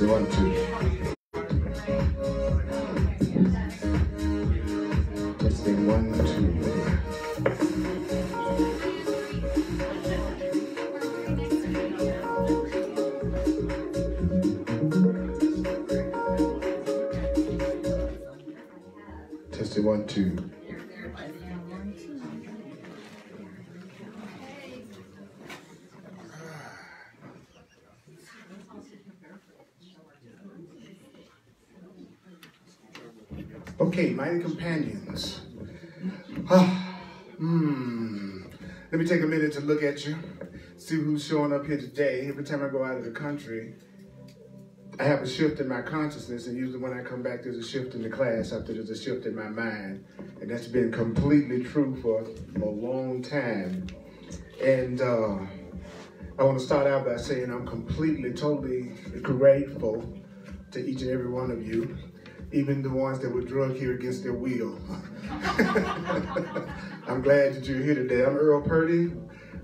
Testing 1, 2. Testing 1, 2. Testing 1, 2. Okay, mighty companions. Let me take a minute to look at you, see who's showing up here today. Every time I go out of the country, I have a shift in my consciousness, and usually when I come back, there's a shift in the class after there's a shift in my mind. And that's been completely true for a long time. And I want to start out by saying I'm completely, totally grateful to each and every one of you, even the ones that were drugged here against their will. I'm glad that you're here today. I'm Earl Purdy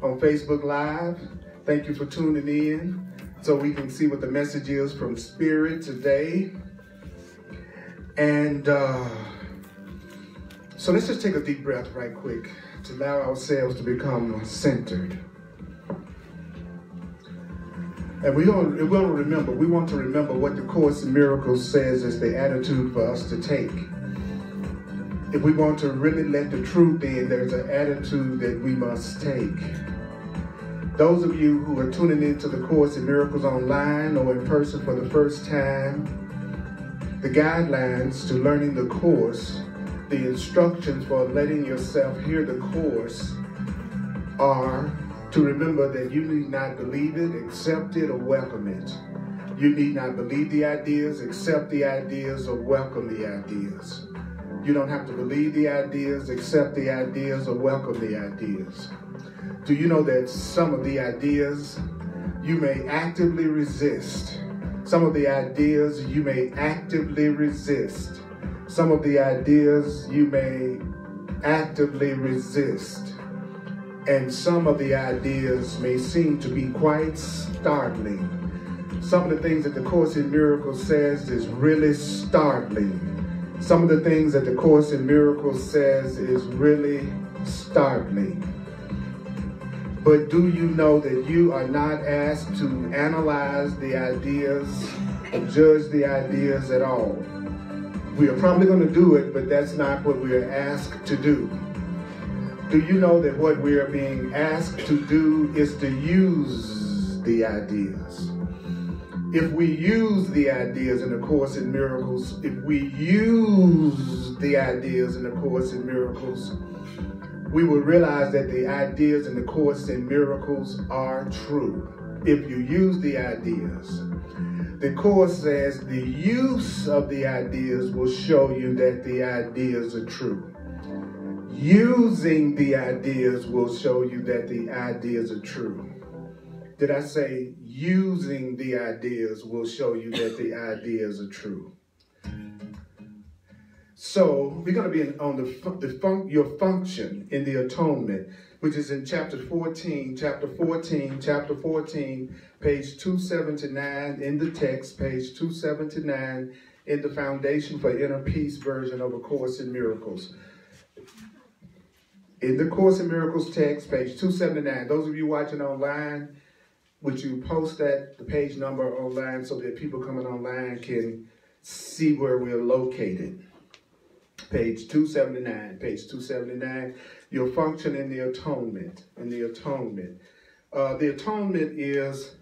on Facebook Live. Thank you for tuning in so we can see what the message is from Spirit today. And so let's just take a deep breath right quick to allow ourselves to become centered. And we want to remember what the Course in Miracles says is the attitude for us to take. If we want to really let the truth in, there's an attitude that we must take. Those of you who are tuning into the Course in Miracles online or in person for the first time, the guidelines to learning the Course, the instructions for letting yourself hear the Course are to remember that you need not believe it, accept it, or welcome it. You need not believe the ideas, accept the ideas, or welcome the ideas. You don't have to believe the ideas, accept the ideas, or welcome the ideas. Do you know that some of the ideas you may actively resist? Some of the ideas you may actively resist. Some of the ideas you may actively resist. And some of the ideas may seem to be quite startling. Some of the things that the Course in Miracles says is really startling. Some of the things that the Course in Miracles says is really startling. But do you know that you are not asked to analyze the ideas or judge the ideas at all? We are probably going to do it, but that's not what we are asked to do. Do you know that what we are being asked to do is to use the ideas? If we use the ideas in the Course in Miracles, we will realize that the ideas in the Course in Miracles are true. If you use the ideas. The Course says the use of the ideas will show you that the ideas are true. Using the ideas will show you that the ideas are true. Did I say using the ideas will show you that the ideas are true? So we're going to be on your function in the atonement, which is in chapter 14, page 279 in the text, page 279 in the Foundation for Inner Peace version of A Course in Miracles. In the Course in Miracles text, page 279, those of you watching online, would you post the page number online so that people coming online can see where we're located? Page 279, your function in the atonement, The atonement is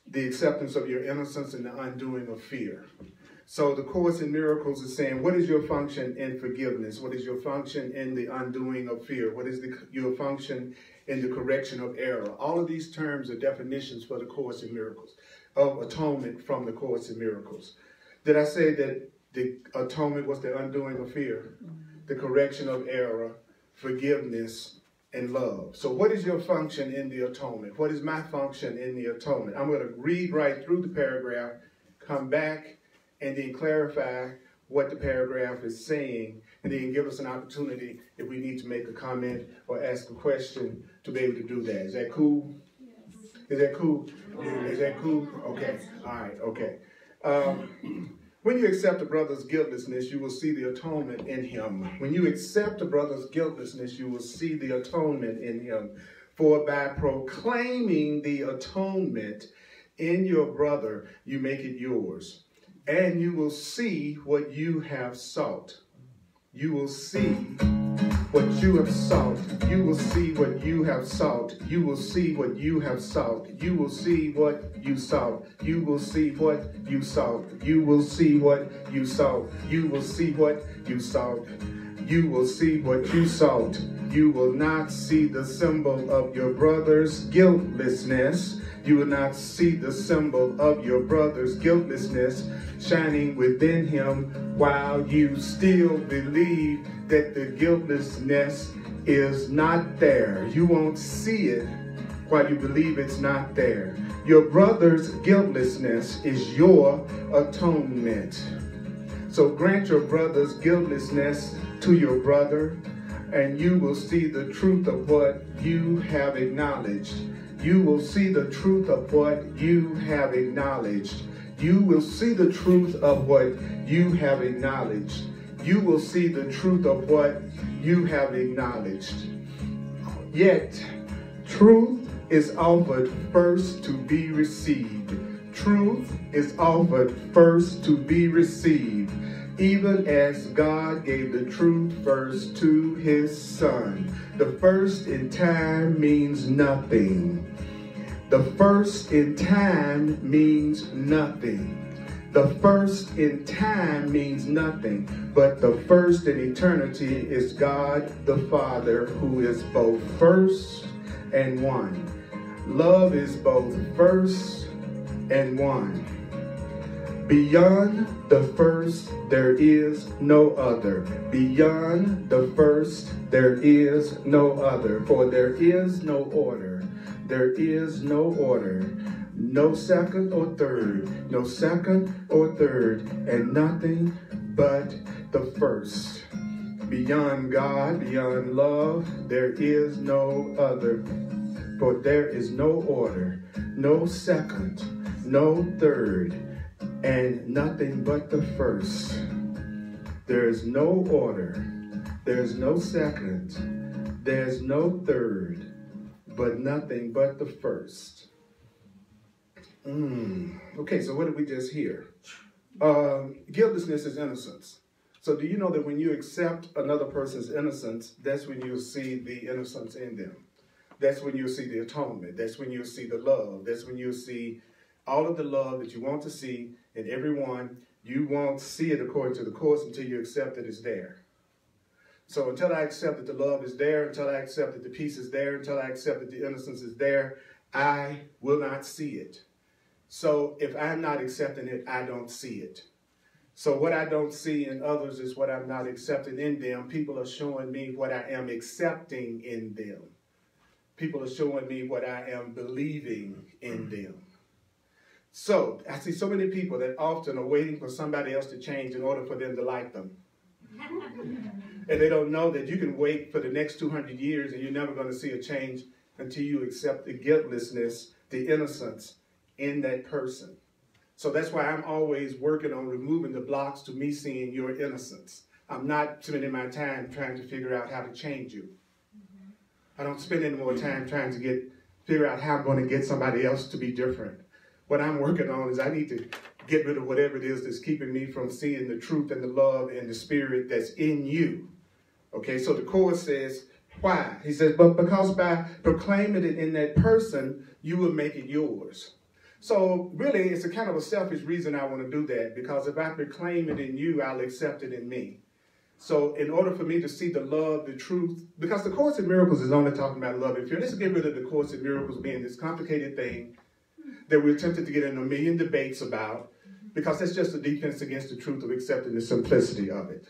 the acceptance of your innocence and the undoing of fear. So the Course in Miracles is saying, what is your function in forgiveness? What is your function in the undoing of fear? What is your function in the correction of error? All of these terms are definitions for the Course in Miracles, of atonement from the Course in Miracles. Did I say that the atonement was the undoing of fear, the correction of error, forgiveness, and love? So what is your function in the atonement? What is my function in the atonement? I'm going to read right through the paragraph, come back, and then clarify what the paragraph is saying, and then give us an opportunity if we need to make a comment or ask a question to be able to do that. Is that cool? Yes. Is that cool? Is that cool? Okay. All right. Okay. When you accept a brother's guiltlessness, you will see the atonement in him. When you accept a brother's guiltlessness, you will see the atonement in him. For by proclaiming the atonement in your brother, you make it yours. And you will see what you have sought. You will see what you have sought. You will see what you have sought. You will see what you have sought. You will see what you sought. You will see what you sought. You will see what you sought. You will see what you sought. You will see what you sought. You will not see the symbol of your brother's guiltlessness. You will not see the symbol of your brother's guiltlessness shining within him while you still believe that the guiltlessness is not there. You won't see it while you believe it's not there. Your brother's guiltlessness is your atonement. So grant your brother's guiltlessness to your brother, and you will see the truth of what you have acknowledged. You will see the truth of what you have acknowledged. You will see the truth of what you have acknowledged. You will see the truth of what you have acknowledged. Yet, truth is offered first to be received. Truth is offered first to be received, even as God gave the truth first to his Son. The first in time means nothing. The first in time means nothing. The first in time means nothing, but the first in eternity is God the Father, who is both first and one. Love is both first and one. Beyond the first, there is no other. Beyond the first, there is no other. For there is no order. There is no order. No second or third. No second or third. And nothing but the first. Beyond God, beyond love, there is no other. For there is no order, no second, no third, and nothing but the first. There is no order, there is no second, there is no third, but nothing but the first. Okay, so what did we just hear? Guiltlessness is innocence. So do you know that when you accept another person's innocence, that's when you'll see the innocence in them. That's when you'll see the atonement. That's when you'll see the love. That's when you'll see all of the love that you want to see in everyone. You won't see it according to the course until you accept that it's there. So until I accept that the love is there, until I accept that the peace is there, until I accept that the innocence is there, I will not see it. So if I'm not accepting it, I don't see it. So what I don't see in others is what I'm not accepting in them. People are showing me what I am accepting in them. People are showing me what I am believing in them. So I see so many people that often are waiting for somebody else to change in order for them to like them. And they don't know that you can wait for the next 200 years and you're never going to see a change until you accept the guiltlessness, the innocence in that person. So that's why I'm always working on removing the blocks to me seeing your innocence. I'm not spending my time trying to figure out how to change you. I don't spend any more time trying to figure out how I'm going to get somebody else to be different. What I'm working on is I need to get rid of whatever it is that's keeping me from seeing the truth and the love and the spirit that's in you. Okay, so the chorus says, why? He says, but because by proclaiming it in that person, you will make it yours. So really, it's a kind of a selfish reason I want to do that, because if I proclaim it in you, I'll accept it in me. So in order for me to see the love, the truth, because the Course in Miracles is only talking about love and fear. Let's get rid of the Course in Miracles being this complicated thing that we're tempted to get in a million debates about, because that's just a defense against the truth of accepting the simplicity of it.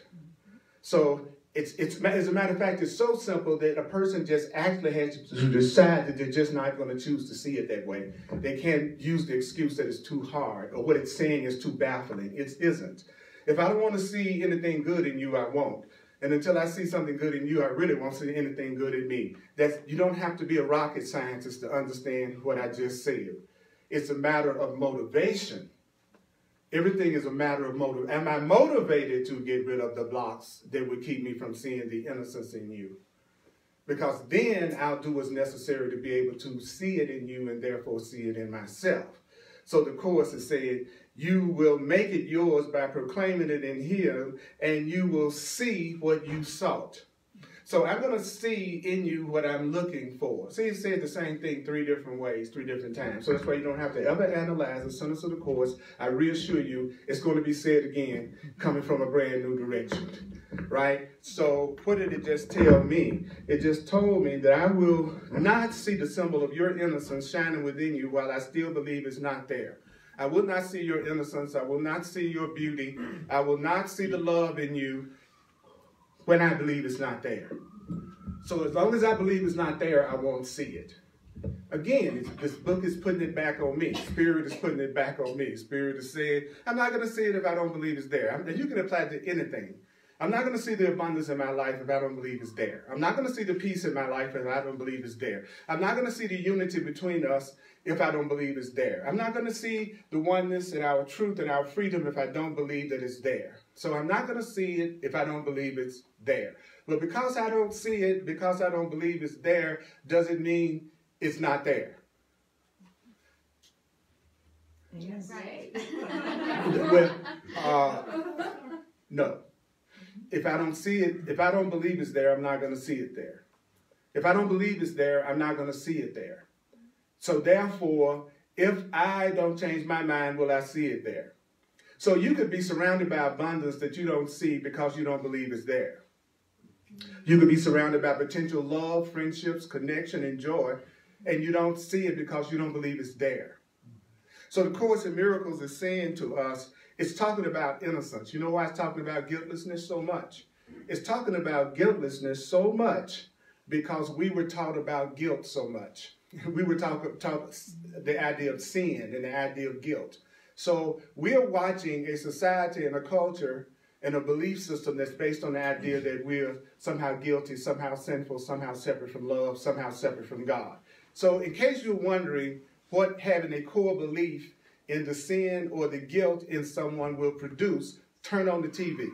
So it's as a matter of fact, it's so simple that a person just actually has to decide that they're just not going to choose to see it that way. They can't use the excuse that it's too hard or what it's saying is too baffling. It isn't. If I don't want to see anything good in you, I won't. And until I see something good in you, I really won't see anything good in me. You don't have to be a rocket scientist to understand what I just said. It's a matter of motivation. Everything is a matter of motive. Am I motivated to get rid of the blocks that would keep me from seeing the innocence in you? Because then I'll do what's necessary to be able to see it in you and therefore see it in myself. So the Course is saying, you will make it yours by proclaiming it in Him, and you will see what you sought. So I'm going to see in you what I'm looking for. See, he said the same thing 3 different ways, 3 different times. So that's why you don't have to ever analyze the sentence of the Course. I reassure you, it's going to be said again, coming from a brand new direction. Right? So what did it just tell me? It just told me that I will not see the symbol of your innocence shining within you while I still believe it's not there. I will not see your innocence. I will not see your beauty. I will not see the love in you when I believe it's not there. So as long as I believe it's not there, I won't see it. Again, this book is putting it back on me. Spirit is putting it back on me. Spirit is saying, I'm not going to see it if I don't believe it's there. And you can apply it to anything. I'm not going to see the abundance in my life if I don't believe it's there. I'm not going to see the peace in my life if I don't believe it's there. I'm not going to see the unity between us if I don't believe it's there. I'm not going to see the oneness and our truth and our freedom if I don't believe that it's there. So I'm not going to see it if I don't believe it's there. But because I don't see it, because I don't believe it's there, doesn't mean it's not there. Yes. Right. No. If I don't see it, if I don't believe it's there, I'm not going to see it there. If I don't believe it's there, I'm not going to see it there. So therefore, if I don't change my mind, will I see it there? So you could be surrounded by abundance that you don't see because you don't believe it's there. You could be surrounded by potential love, friendships, connection, and joy, and you don't see it because you don't believe it's there. So the Course in Miracles is saying to us, it's talking about innocence. You know why it's talking about guiltlessness so much? It's talking about guiltlessness so much because we were taught about guilt so much. We were taught the idea of sin and the idea of guilt. So we're watching a society and a culture and a belief system that's based on the idea that we're somehow guilty, somehow sinful, somehow separate from love, somehow separate from God. So in case you're wondering what having a core belief in the sin or the guilt in someone will produce, turn on the TV.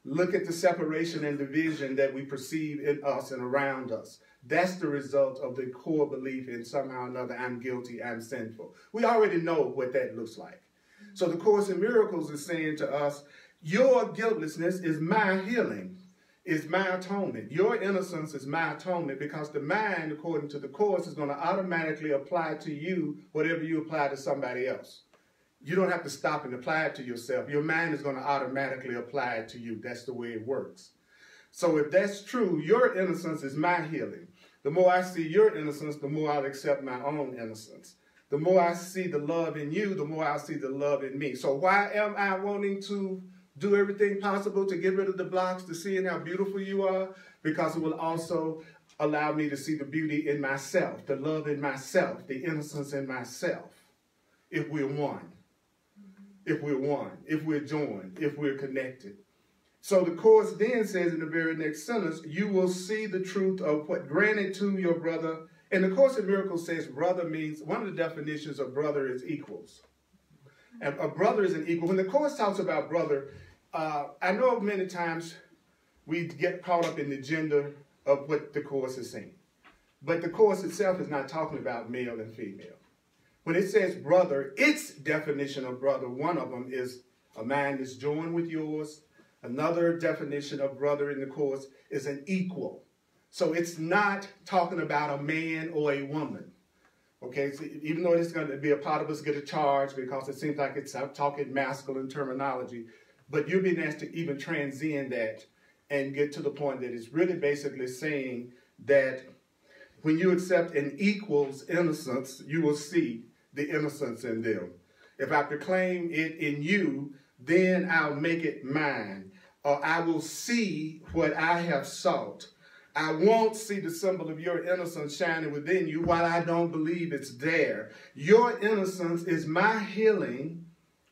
Look at the separation and division that we perceive in us and around us. That's the result of the core belief in somehow or another, I'm guilty, I'm sinful. We already know what that looks like. So the Course in Miracles is saying to us, your guiltlessness is my healing, is my atonement. Your innocence is my atonement because the mind, according to the Course, is going to automatically apply to you whatever you apply to somebody else. You don't have to stop and apply it to yourself. Your mind is going to automatically apply it to you. That's the way it works. So if that's true, your innocence is my healing. The more I see your innocence, the more I'll accept my own innocence. The more I see the love in you, the more I'll see the love in me. So why am I wanting to do everything possible to get rid of the blocks, to seeing how beautiful you are? Because it will also allow me to see the beauty in myself, the love in myself, the innocence in myself. If we're one, if we're one, if we're joined, if we're connected. So the Course then says in the very next sentence, you will see the truth of what granted to your brother. And the Course in Miracles says brother means, one of the definitions of brother is equals. And a brother is an equal. When the Course talks about brother, I know many times we get caught up in the gender of what the Course is saying. But the Course itself is not talking about male and female. When it says brother, its definition of brother, one of them is a mind is joined with yours. Another definition of brother in the Course is an equal. So it's not talking about a man or a woman. Okay, so even though it's going to be a part of us get a charge because it seems like it's talking masculine terminology, but you're being asked to even transcend that and get to the point that it's really basically saying that when you accept an equal's innocence, you will see the innocence in them. If I proclaim it in you, then I'll make it mine. Or I will see what I have sought. I won't see the symbol of your innocence shining within you while I don't believe it's there. Your innocence is my healing.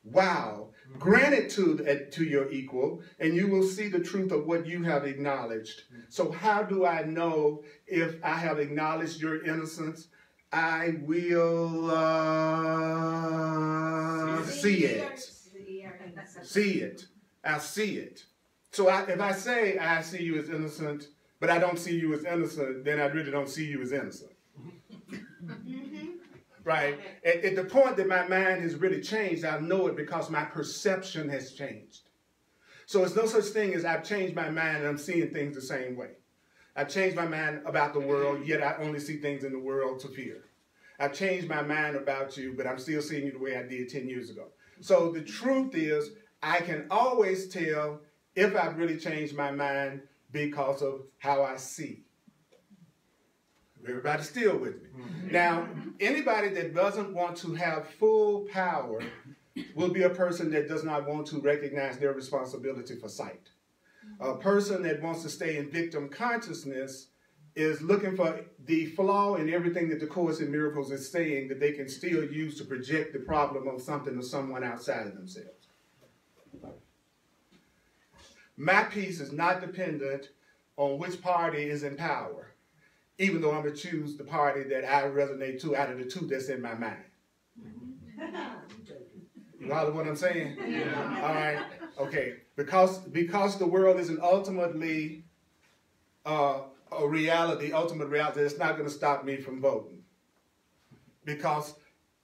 Wow. Granted to your equal, and you will see the truth of what you have acknowledged. So how do I know if I have acknowledged your innocence? I will see it. See it. I'll see it. So if I say I see you as innocent, but I don't see you as innocent, then I really don't see you as innocent. Right? At the point that my mind has really changed, I know it because my perception has changed. So it's no such thing as I've changed my mind and I'm seeing things the same way. I've changed my mind about the world, yet I only see things in the world to fear. I've changed my mind about you, but I'm still seeing you the way I did 10 years ago. So the truth is, I can always tell if I've really changed my mind because of how I see. Everybody's still with me. Now, anybody that doesn't want to have full power will be a person that does not want to recognize their responsibility for sight. A person that wants to stay in victim consciousness is looking for the flaw in everything that the Course in Miracles is saying that they can still use to project the problem on something or someone outside of themselves. My peace is not dependent on which party is in power, even though I'm going to choose the party that I resonate to out of the two that's in my mind. You know what I'm saying? Yeah. All right. Okay. Because the world isn't ultimately a reality, ultimate reality, it's not going to stop me from voting. Because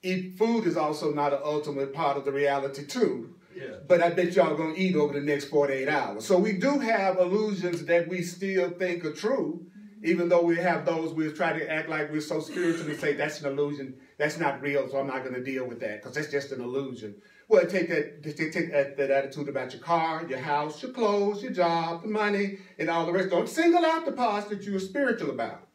food is also not an ultimate part of the reality too. Yeah. But I bet y'all going to eat over the next 48 hours. So we do have illusions that we still think are true, even though we have those we try to act like we're so spiritual and say that's an illusion, that's not real, so I'm not going to deal with that because that's just an illusion. Well, take that attitude about your car, your house, your clothes, your job, the money, and all the rest. Don't single out the parts that you're spiritual about.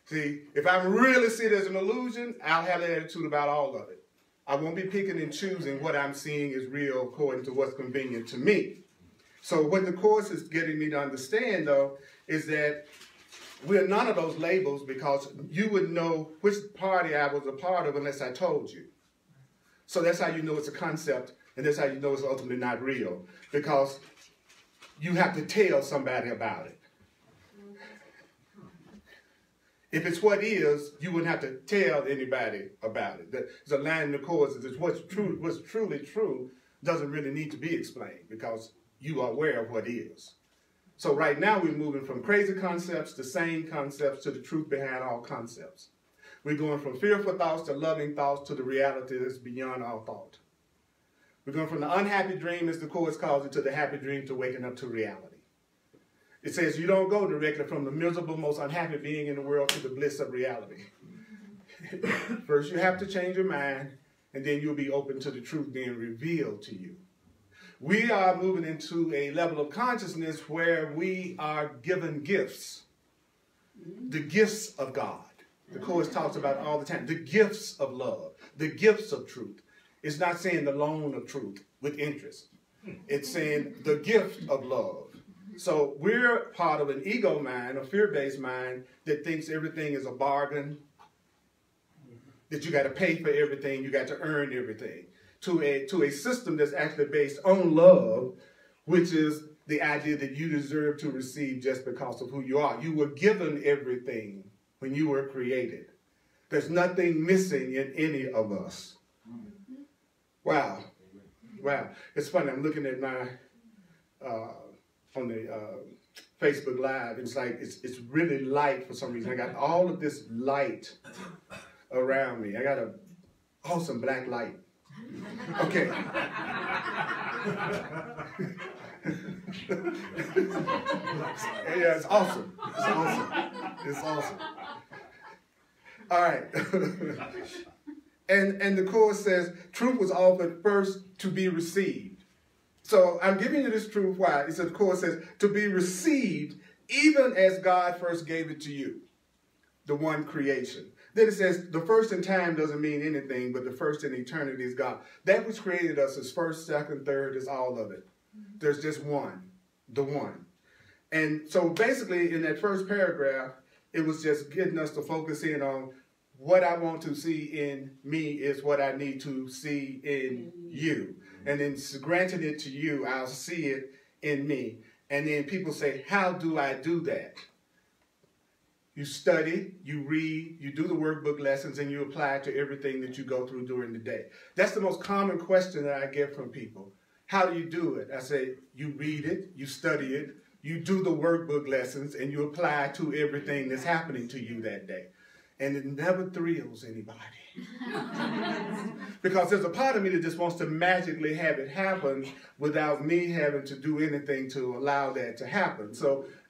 See, if I really see it as an illusion, I'll have that attitude about all of it. I won't be picking and choosing what I'm seeing is real according to what's convenient to me. So what the Course is getting me to understand, though, is that we're none of those labels because you would know which party I was a part of unless I told you. So that's how you know it's a concept, and that's how you know it's ultimately not real, because you have to tell somebody about it. If it's what is, you wouldn't have to tell anybody about it. There's a line in the Course that says what's truly true doesn't really need to be explained because you are aware of what is. So right now we're moving from crazy concepts to sane concepts to the truth behind all concepts. We're going from fearful thoughts to loving thoughts to the reality that's beyond all thought. We're going from the unhappy dream, as the Course calls it, to the happy dream to waking up to reality. It says you don't go directly from the miserable, most unhappy being in the world to the bliss of reality. First you have to change your mind, and then you'll be open to the truth being revealed to you. We are moving into a level of consciousness where we are given gifts. The gifts of God. The Course talks about it all the time. The gifts of love. The gifts of truth. It's not saying the loan of truth with interest. It's saying the gift of love. So we're part of an ego mind, a fear-based mind, that thinks everything is a bargain, that you got to pay for everything, you got to earn everything. To a system that's actually based on love, which is the idea that you deserve to receive just because of who you are. You were given everything when you were created. There's nothing missing in any of us. Wow. Wow. It's funny, I'm looking at my, on the Facebook Live, it's like, it's really light for some reason. I got all of this light around me. I got an awesome black light. Okay. Yeah, it's awesome. It's awesome. It's awesome. All right. And the Course says truth was offered first to be received. So I'm giving you this truth. Why? It says the Course says to be received even as God first gave it to you, the one creation. Then it says the first in time doesn't mean anything, but the first in eternity is God. That which created us is first, second, third, is all of it. There's just one, the one. And so basically in that first paragraph, it was just getting us to focus in on what I want to see in me is what I need to see in you. And then granting it to you, I'll see it in me. And then people say, how do I do that? You study, you read, you do the workbook lessons, and you apply it to everything that you go through during the day. That's the most common question that I get from people. How do you do it? I say, you read it, you study it, you do the workbook lessons, and you apply it to everything that's happening to you that day. And it never thrills anybody. Because there's a part of me that just wants to magically have it happen without me having to do anything to allow that to happen.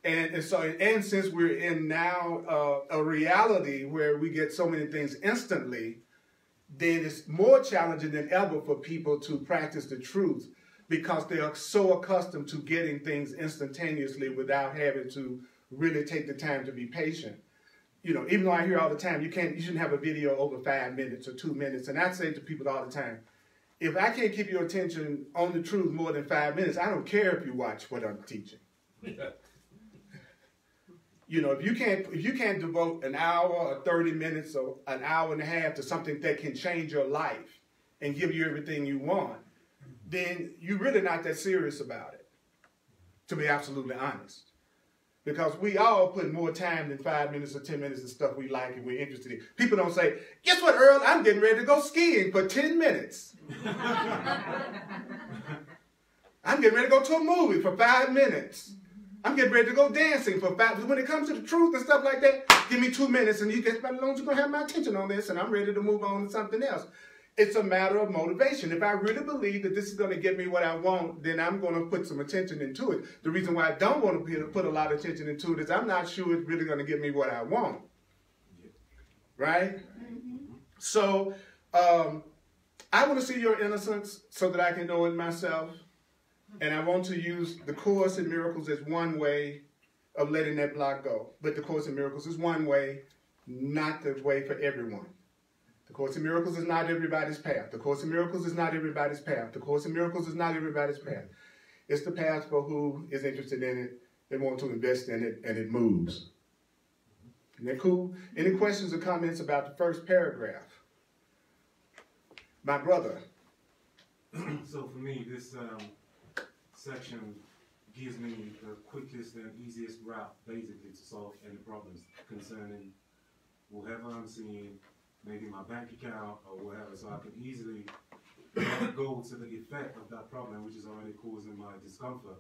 And since we're in now a reality where we get so many things instantly, then it's more challenging than ever for people to practice the truth, because they are so accustomed to getting things instantaneously without having to really take the time to be patient. You know, even though I hear all the time, you shouldn't have a video over 5 minutes or 2 minutes. And I say to people all the time, if I can't keep your attention on the truth more than 5 minutes, I don't care if you watch what I'm teaching. You know, if you can't devote an hour or 30 minutes or an hour and a half to something that can change your life and give you everything you want, then you're really not that serious about it, to be absolutely honest. Because we all put more time than 5 minutes or 10 minutes in stuff we like and we're interested in. People don't say, guess what, Earl? I'm getting ready to go skiing for 10 minutes. I'm getting ready to go to a movie for 5 minutes. I'm getting ready to go dancing for 5 minutes. When it comes to the truth and stuff like that, give me 2 minutes and you get as long as you're going to have my attention on this and I'm ready to move on to something else. It's a matter of motivation. If I really believe that this is going to get me what I want, then I'm going to put some attention into it. The reason why I don't want to put a lot of attention into it is I'm not sure it's really going to get me what I want. Right? Mm-hmm. So I want to see your innocence so that I can know it myself. And I want to use the Course in Miracles as one way of letting that block go. But the Course in Miracles is one way, not the way for everyone. The Course in Miracles is not everybody's path. The Course in Miracles is not everybody's path. The Course in Miracles is not everybody's path. It's the path for who is interested in it, they want to invest in it, and it moves. Isn't that cool? Any questions or comments about the first paragraph? My brother. So for me, this section gives me the quickest and easiest route, basically, to solve any problems concerning whatever I'm seeing, maybe my bank account or whatever, so I can easily go to the effect of that problem, which is already causing my discomfort,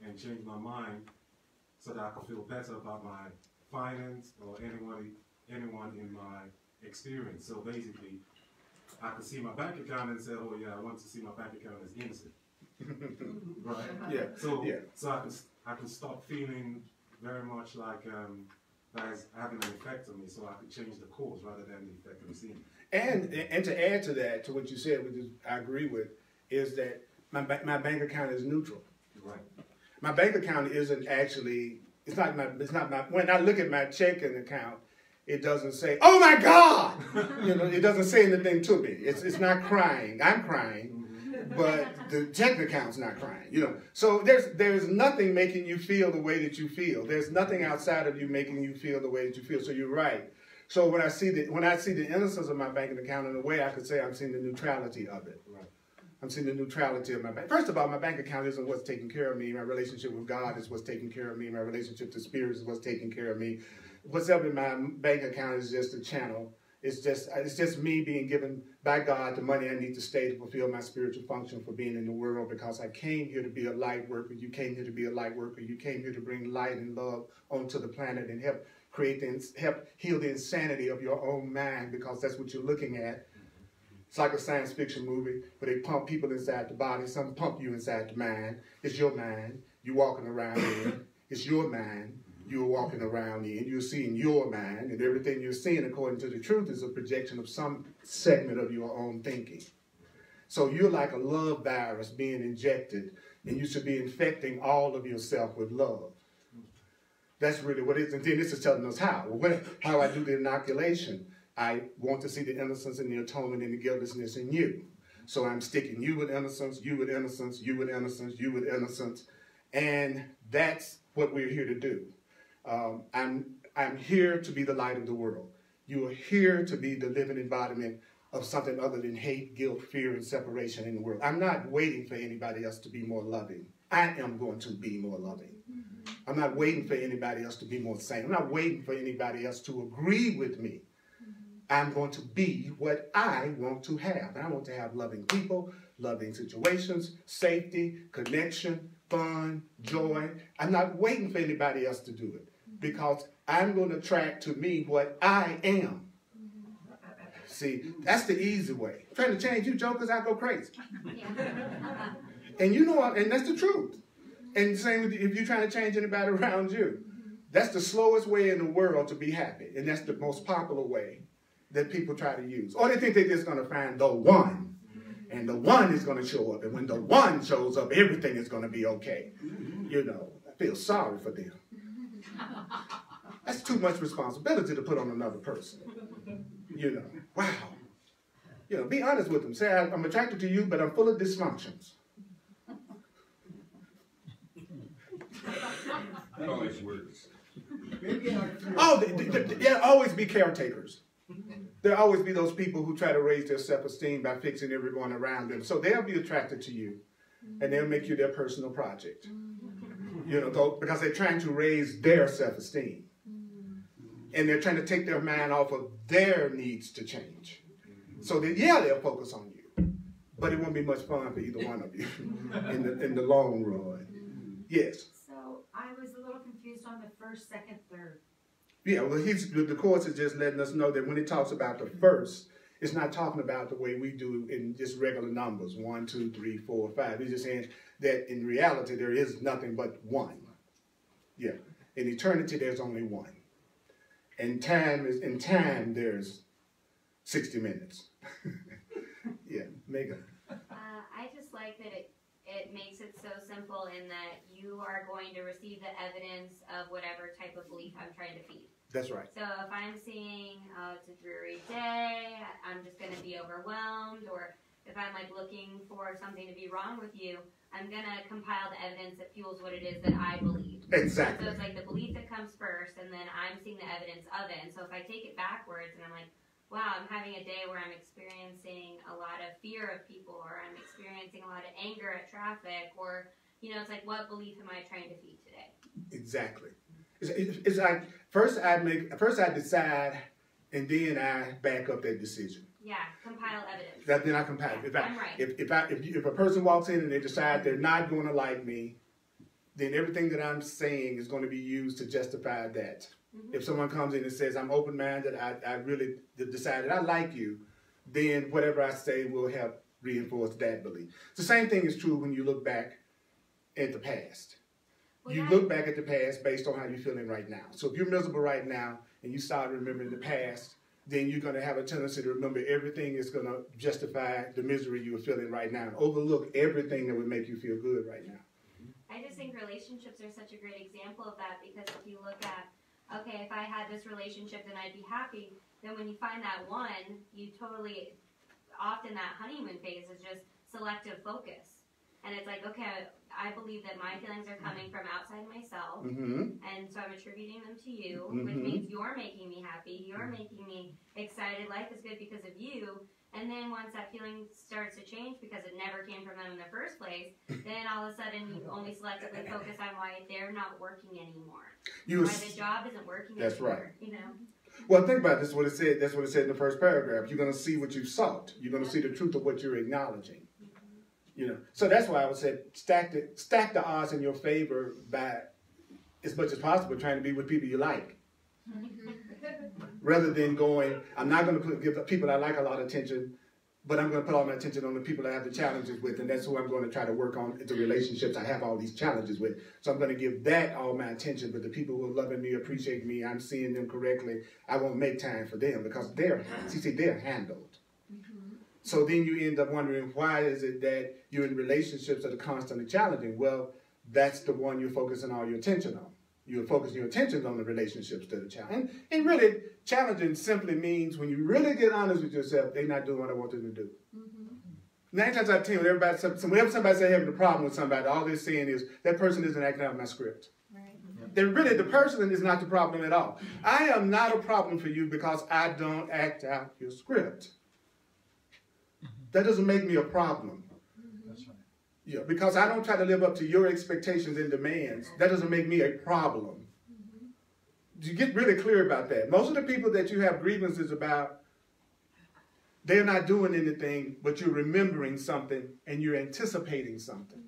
and change my mind so that I can feel better about my finance or anyone in my experience. So basically, I can see my bank account and say, oh yeah, I want to see my bank account as innocent. Right? Yeah. So I can stop feeling very much like that is having an effect on me, so I could change the cause rather than the effect I'm seeing. And to add to that, to what you said, which I agree with, is that my bank account is neutral. Right. My bank account isn't actually, it's not my, when I look at my checking account, it doesn't say, oh my God! You know, it doesn't say anything to me. It's not crying. I'm crying, but the checking account's not crying, you know. So there's nothing making you feel the way that you feel. There's nothing outside of you making you feel the way that you feel. So you're right. So when I see the innocence of my banking account, in a way I could say I'm seeing the neutrality of it. Right. I'm seeing the neutrality of my bank. First of all, my bank account isn't what's taking care of me. My relationship with God is what's taking care of me. My relationship to Spirit is what's taking care of me. What's up in my bank account is just a channel. It's just me being given by God the money I need to stay to fulfill my spiritual function for being in the world, because I came here to be a light worker. You came here to be a light worker. You came here to bring light and love onto the planet and help heal the insanity of your own mind, because that's what you're looking at. It's like a science fiction movie where they pump people inside the body. Some pump you inside the mind. It's your mind. You're walking around in. It's your mind. You're walking around in. You're seeing your mind. And everything you're seeing, according to the truth, is a projection of some segment of your own thinking. So you're like a love virus being injected, and you should be infecting all of yourself with love. That's really what it is. And then this is telling us how. How I do the inoculation. I want to see the innocence and the atonement and the guiltlessness in you. So I'm sticking you with innocence, you with innocence, you with innocence, you with innocence. And that's what we're here to do. I'm here to be the light of the world. You are here to be the living embodiment of something other than hate, guilt, fear, and separation in the world. I'm not waiting for anybody else to be more loving. I am going to be more loving. I'm not waiting for anybody else to be more sane. I'm not waiting for anybody else to agree with me. I'm going to be what I want to have. And I want to have loving people, loving situations, safety, connection, fun, joy. I'm not waiting for anybody else to do it because I'm going to attract to me what I am. See, that's the easy way. Trying to change you jokers, I go crazy. And you know, and that's the truth. And same with if you're trying to change anybody around you. That's the slowest way in the world to be happy. And that's the most popular way that people try to use. Or they think they're just going to find the one. And the one is going to show up. And when the one shows up, everything is going to be okay. You know, I feel sorry for them. That's too much responsibility to put on another person. You know, wow. You know, be honest with them. Say, I'm attracted to you, but I'm full of dysfunctions. Always works. Oh, there'll always be caretakers. There'll always be those people who try to raise their self-esteem by fixing everyone around them. So they'll be attracted to you, and they'll make you their personal project. You know, because they're trying to raise their self-esteem. And they're trying to take their mind off of their needs to change. So that, yeah, they'll focus on you. But it won't be much fun for either one of you in the long run. Yes? So I was a little confused on the first, second, third. Yeah, well, the Course is just letting us know that when it talks about the first, it's not talking about the way we do in just regular numbers, 1, 2, 3, 4, 5. It's just saying that in reality, there is nothing but one. Yeah. In eternity, there's only one. In time, there's 60 minutes. Yeah, Megan. I just like that it makes it so simple in that you are going to receive the evidence of whatever type of belief I'm trying to feed. That's right. So if I'm seeing, oh, it's a dreary day, I'm just going to be overwhelmed, or if I'm like looking for something to be wrong with you, I'm going to compile the evidence that fuels what it is that I believe. Exactly. So it's like the belief that comes first, and then I'm seeing the evidence of it. And so if I take it backwards and I'm like, wow, I'm having a day where I'm experiencing a lot of fear of people, or I'm experiencing a lot of anger at traffic, or, you know, it's like, what belief am I trying to feed today? Exactly. It's like, first I decide, and then I back up that decision. Yeah, compile evidence. Then I compile. Yeah, I'm right. If a person walks in and they decide they're not going to like me, then everything that I'm saying is going to be used to justify that. Mm-hmm. If someone comes in and says, I'm open-minded, I really decided I like you, then whatever I say will help reinforce that belief. The same thing is true when you look back at the past. Well, you look back at the past based on how you're feeling right now. So if you're miserable right now and you start remembering the past, then you're going to have a tendency to remember everything is going to justify the misery you're feeling right now and overlook everything that would make you feel good right now. I just think relationships are such a great example of that, because if you look at, okay, if I had this relationship, then I'd be happy. Then when you find that one, you totally, often that honeymoon phase is just selective focus. And it's like, okay, I believe that my feelings are coming from outside myself, and so I'm attributing them to you, which means you're making me happy, you're making me excited, life is good because of you. And then once that feeling starts to change because it never came from them in the first place, then all of a sudden you only selectively focus on why they're not working anymore. Why the job isn't working anymore. That's right. You know? Well, think about it. This is what it said. That's what it said in the first paragraph. You're going to see what you've sought. You're going to see the truth of what you're acknowledging. You know, so that's why I would say stack the odds in your favor by as much as possible trying to be with people you like. Rather than going, I'm not going to give the people I like a lot of attention, but I'm going to put all my attention on the people I have the challenges with, and that's who I'm going to try to work on, the relationships I have all these challenges with. So I'm going to give that all my attention, but the people who are loving me, appreciate me, I'm seeing them correctly, I won't make time for them because they're handled. So then you end up wondering, why is it that you're in relationships that are constantly challenging? Well, that's the one you're focusing all your attention on. You're focusing your attention on the relationships that are challenging. And really, challenging simply means when you really get honest with yourself, they're not doing what I want them to do. 9 times out of 10, whenever somebody says having a problem with somebody, all they're saying is, that person isn't acting out my script. Right. The person is not the problem at all. I am not a problem for you because I don't act out your script. That doesn't make me a problem. That's right. Yeah, because I don't try to live up to your expectations and demands. That doesn't make me a problem. You get really clear about that. Most of the people that you have grievances about, they're not doing anything, but you're remembering something and you're anticipating something.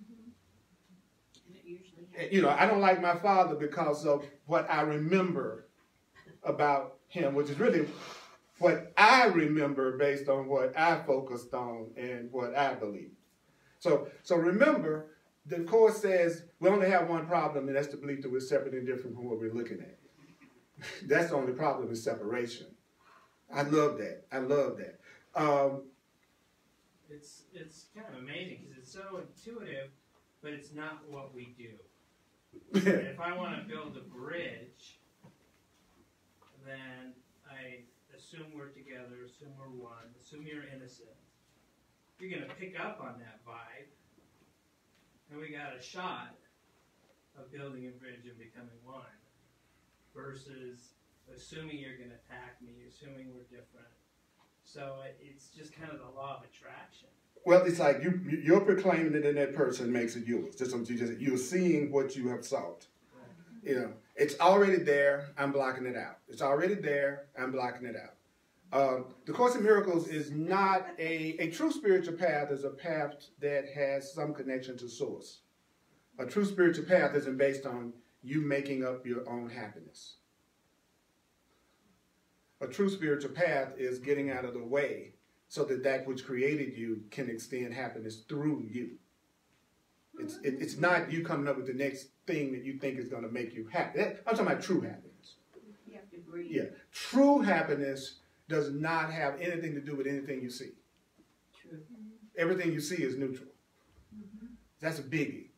You know, I don't like my father because of what I remember about him, which is really what I remember based on what I focused on and what I believe. So remember, the Course says we only have one problem, and that's the belief that we're separate and different from what we're looking at. That's the only problem is separation. I love that. I love that. It's kind of amazing because it's so intuitive, but it's not what we do. If I want to build a bridge, then I assume we're together, assume we're one, assume you're innocent. You're going to pick up on that vibe, and we got a shot of building a bridge and becoming one, versus assuming you're going to attack me, assuming we're different. So it's just kind of the law of attraction. Well, it's like you're proclaiming it, and that person makes it yours. You're seeing what you have sought. You know, it's already there. I'm blocking it out. It's already there. I'm blocking it out. The Course in Miracles is not a true spiritual path. Is a path that has some connection to Source. A true spiritual path isn't based on you making up your own happiness. A true spiritual path is getting out of the way so that that which created you can extend happiness through you. It's not you coming up with the next thing that you think is going to make you happy. I'm talking about true happiness. You have to breathe. Yeah, true happiness does not have anything to do with anything you see. True. Everything you see is neutral. That's a biggie.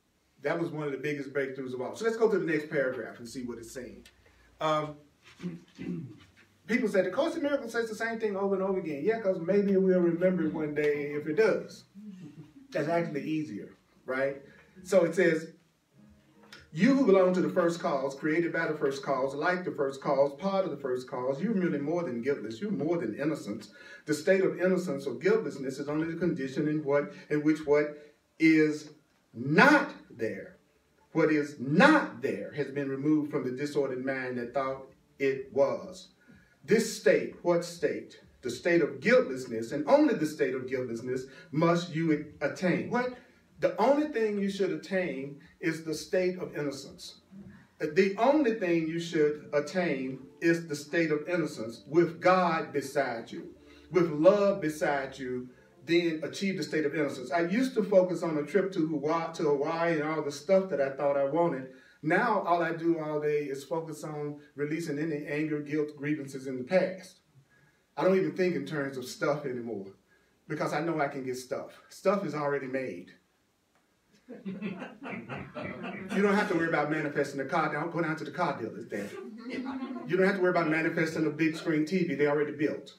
That was one of the biggest breakthroughs of all. So let's go to the next paragraph and see what it's saying. People say the Course in Miracles says the same thing over and over again. Yeah, because maybe we'll remember it one day if it does. That's actually easier, right? So it says, you who belong to the first cause, created by the first cause, like the first cause, part of the first cause, you're really more than guiltless. You're more than innocence. The state of innocence or guiltlessness is only the condition in which what is not there. What is not there has been removed from the disordered mind that thought it was. This state, what state? The state of guiltlessness, and only the state of guiltlessness must you attain. What? The only thing you should attain is the state of innocence. The only thing you should attain is the state of innocence with God beside you, with love beside you, then achieve the state of innocence. I used to focus on a trip to Hawaii and all the stuff that I thought I wanted. Now all I do all day is focus on releasing any anger, guilt, grievances in the past. I don't even think in terms of stuff anymore because I know I can get stuff. Stuff is already made. You don't have to worry about manifesting a car. Don't go down to the car dealers there. You don't have to worry about manifesting a big screen TV. They already built.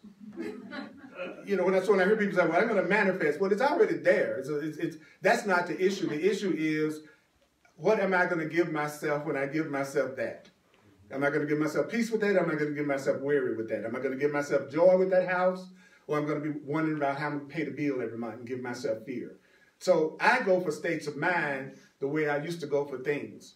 You know, when I hear people say, well, I'm going to manifest. Well, it's already there. That's not the issue. The issue is, what am I going to give myself when I give myself that? Am I going to give myself peace with that? Or am I going to give myself weary with that? Am I going to give myself joy with that house? Or am I going to be wondering about how I'm going to pay the bill every month and give myself fear? So I go for states of mind the way I used to go for things.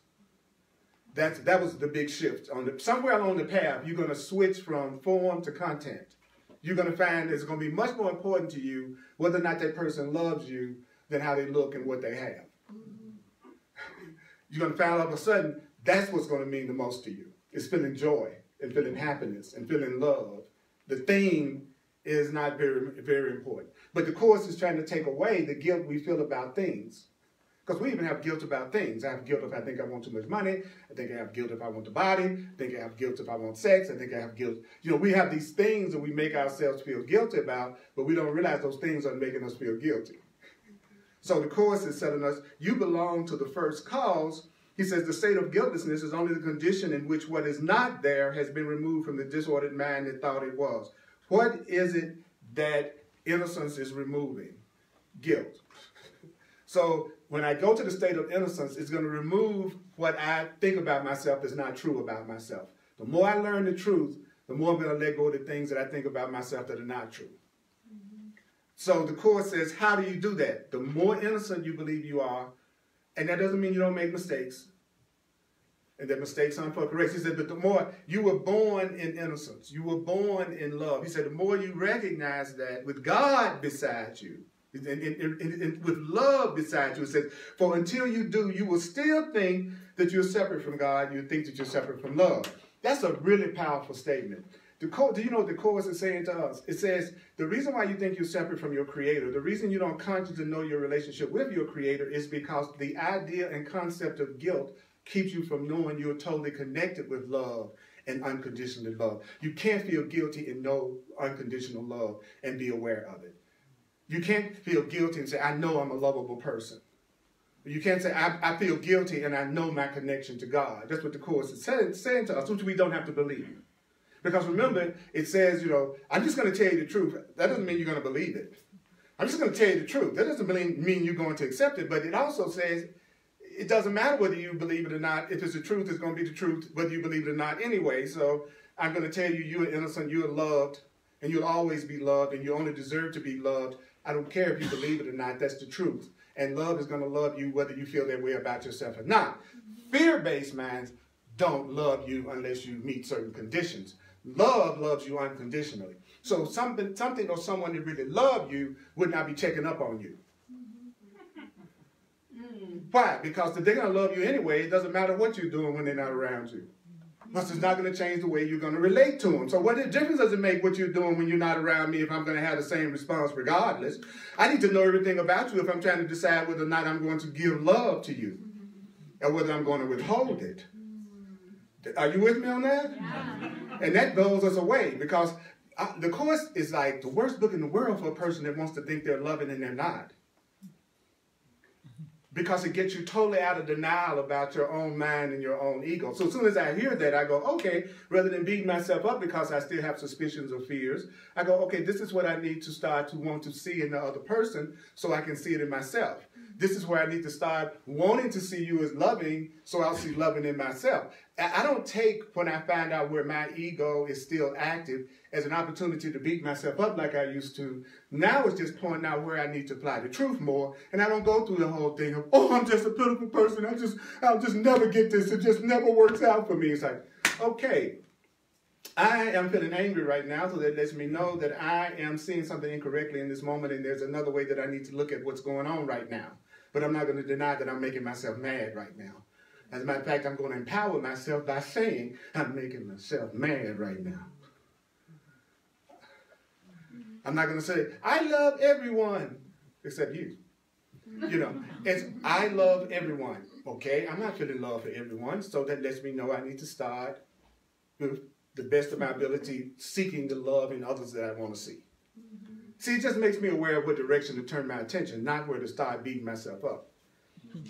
That was the big shift. Somewhere along the path, you're going to switch from form to content. You're going to find it's going to be much more important to you whether or not that person loves you than how they look and what they have. You're going to find all of a sudden that's what's going to mean the most to you. It's feeling joy and feeling happiness and feeling love. The thing is not very, very important. But the Course is trying to take away the guilt we feel about things. Because we even have guilt about things. I have guilt if I think I want too much money. I think I have guilt if I want the body. I think I have guilt if I want sex. I think I have guilt. You know, we have these things that we make ourselves feel guilty about, but we don't realize those things are making us feel guilty. So the Course is telling us, you belong to the first cause. He says the state of guiltlessness is only the condition in which what is not there has been removed from the disordered mind that thought it was. What is it that innocence is removing? Guilt. So when I go to the state of innocence, it's going to remove what I think about myself that's not true about myself. The more I learn the truth, the more I'm going to let go of the things that I think about myself that are not true. So the Course says, how do you do that? The more innocent you believe you are, and that doesn't mean you don't make mistakes, and that mistakes aren't for correction. He said, but the more you were born in innocence, you were born in love. He said, the more you recognize that with God beside you, and with love beside you, it says, for until you do, you will still think that you're separate from God. You think that you're separate from love. That's a really powerful statement. Do you know what the Course is saying to us? It says, the reason why you think you're separate from your Creator, the reason you don't consciously know your relationship with your Creator is because the idea and concept of guilt keeps you from knowing you're totally connected with love and unconditional love. You can't feel guilty and know unconditional love and be aware of it. You can't feel guilty and say, I know I'm a lovable person. You can't say, I feel guilty and I know my connection to God. That's what the Course is saying to us, which we don't have to believe. Because remember, it says, you know, I'm just going to tell you the truth. That doesn't mean you're going to believe it. I'm just going to tell you the truth. That doesn't mean you're going to accept it. But it also says it doesn't matter whether you believe it or not. If it's the truth, it's going to be the truth, whether you believe it or not anyway. So I'm going to tell you, you're innocent, you're loved, and you'll always be loved, and you only deserve to be loved. I don't care if you believe it or not. That's the truth. And love is going to love you whether you feel that way about yourself or not. Fear-based minds don't love you unless you meet certain conditions. Love loves you unconditionally. So something or someone that really loved you would not be checking up on you. Why? Because they're going to love you anyway. It doesn't matter what you're doing when they're not around you. Because it's not going to change the way you're going to relate to them. So what difference does it make what you're doing when you're not around me if I'm going to have the same response regardless? I need to know everything about you if I'm trying to decide whether or not I'm going to give love to you or whether I'm going to withhold it. Are you with me on that? Yeah. And that blows us away because the Course is like the worst book in the world for a person that wants to think they're loving and they're not. Because it gets you totally out of denial about your own mind and your own ego. So as soon as I hear that, I go, okay, rather than beating myself up because I still have suspicions or fears, I go, okay, this is what I need to start to want to see in the other person so I can see it in myself. This is where I need to start wanting to see you as loving so I'll see loving in myself. I don't take when I find out where my ego is still active as an opportunity to beat myself up like I used to. Now it's just pointing out where I need to apply the truth more. And I don't go through the whole thing of, oh, I'm just a pitiful person. I'll just never get this. It just never works out for me. It's like, okay, I am feeling angry right now, so that lets me know that I am seeing something incorrectly in this moment, and there's another way that I need to look at what's going on right now. But I'm not going to deny that I'm making myself mad right now. As a matter of fact, I'm going to empower myself by saying I'm making myself mad right now. I'm not going to say, I love everyone except you. You know, it's I love everyone. Okay, I'm not feeling love for everyone, so that lets me know I need to start with the best of my ability seeking the love in others that I want to see. See, it just makes me aware of what direction to turn my attention, not where to start beating myself up.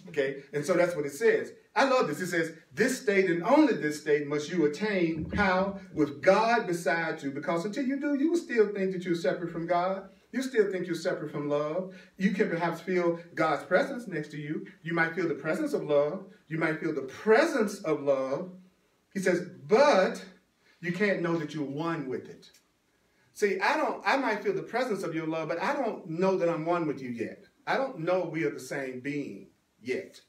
Okay, and so that's what it says. I love this. It says, this state and only this state must you attain, how? With God beside you, because until you do, you will still think that you're separate from God. You still think you're separate from love. You can perhaps feel God's presence next to you. You might feel the presence of love. You might feel the presence of love. He says, but you can't know that you're one with it. See, I might feel the presence of your love, but I don't know that I'm one with you yet. I don't know we are the same being yet.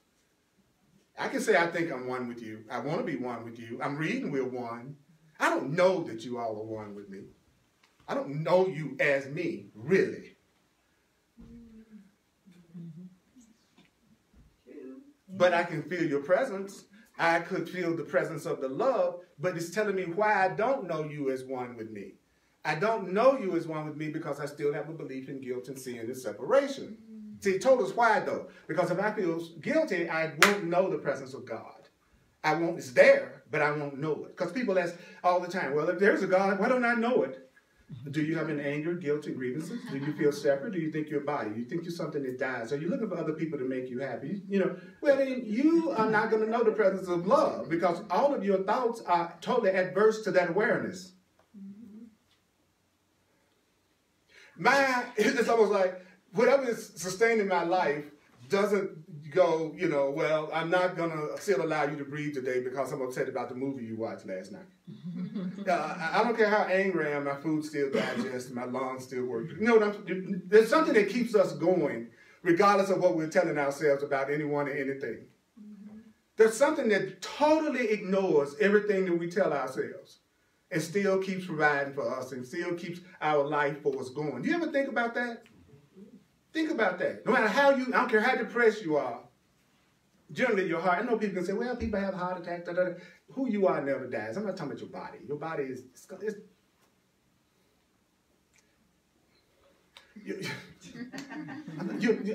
I can say I think I'm one with you. I want to be one with you. I'm reading we're one. I don't know that you all are one with me. I don't know you as me, really. But I can feel your presence. I could feel the presence of the love, but it's telling me why I don't know you as one with me. I don't know you as one with me because I still have a belief in guilt and sin and separation. See, he told us why, though. Because if I feel guilty, I won't know the presence of God. It's there, but I won't know it. Because people ask all the time, well, if there's a God, why don't I know it? Do you have an anger, guilt, and grievances? Do you feel separate? Do you think you're a body? Do you think you're something that dies? Are you looking for other people to make you happy? You know, well, then you are not going to know the presence of love because all of your thoughts are totally adverse to that awareness. It's almost like whatever is sustaining my life doesn't go, you know, well, I'm not going to still allow you to breathe today because I'm upset about the movie you watched last night. I don't care how angry I am, my food still digests, my lungs still work. You know what there's something that keeps us going regardless of what we're telling ourselves about anyone or anything. There's something that totally ignores everything that we tell ourselves and still keeps providing for us and still keeps our life force going. Do you ever think about that? Think about that. No matter how I don't care how depressed you are, generally your heart, I know people can say, well, people have heart attacks, Who you are never dies. I'm not talking about your body. Your body is,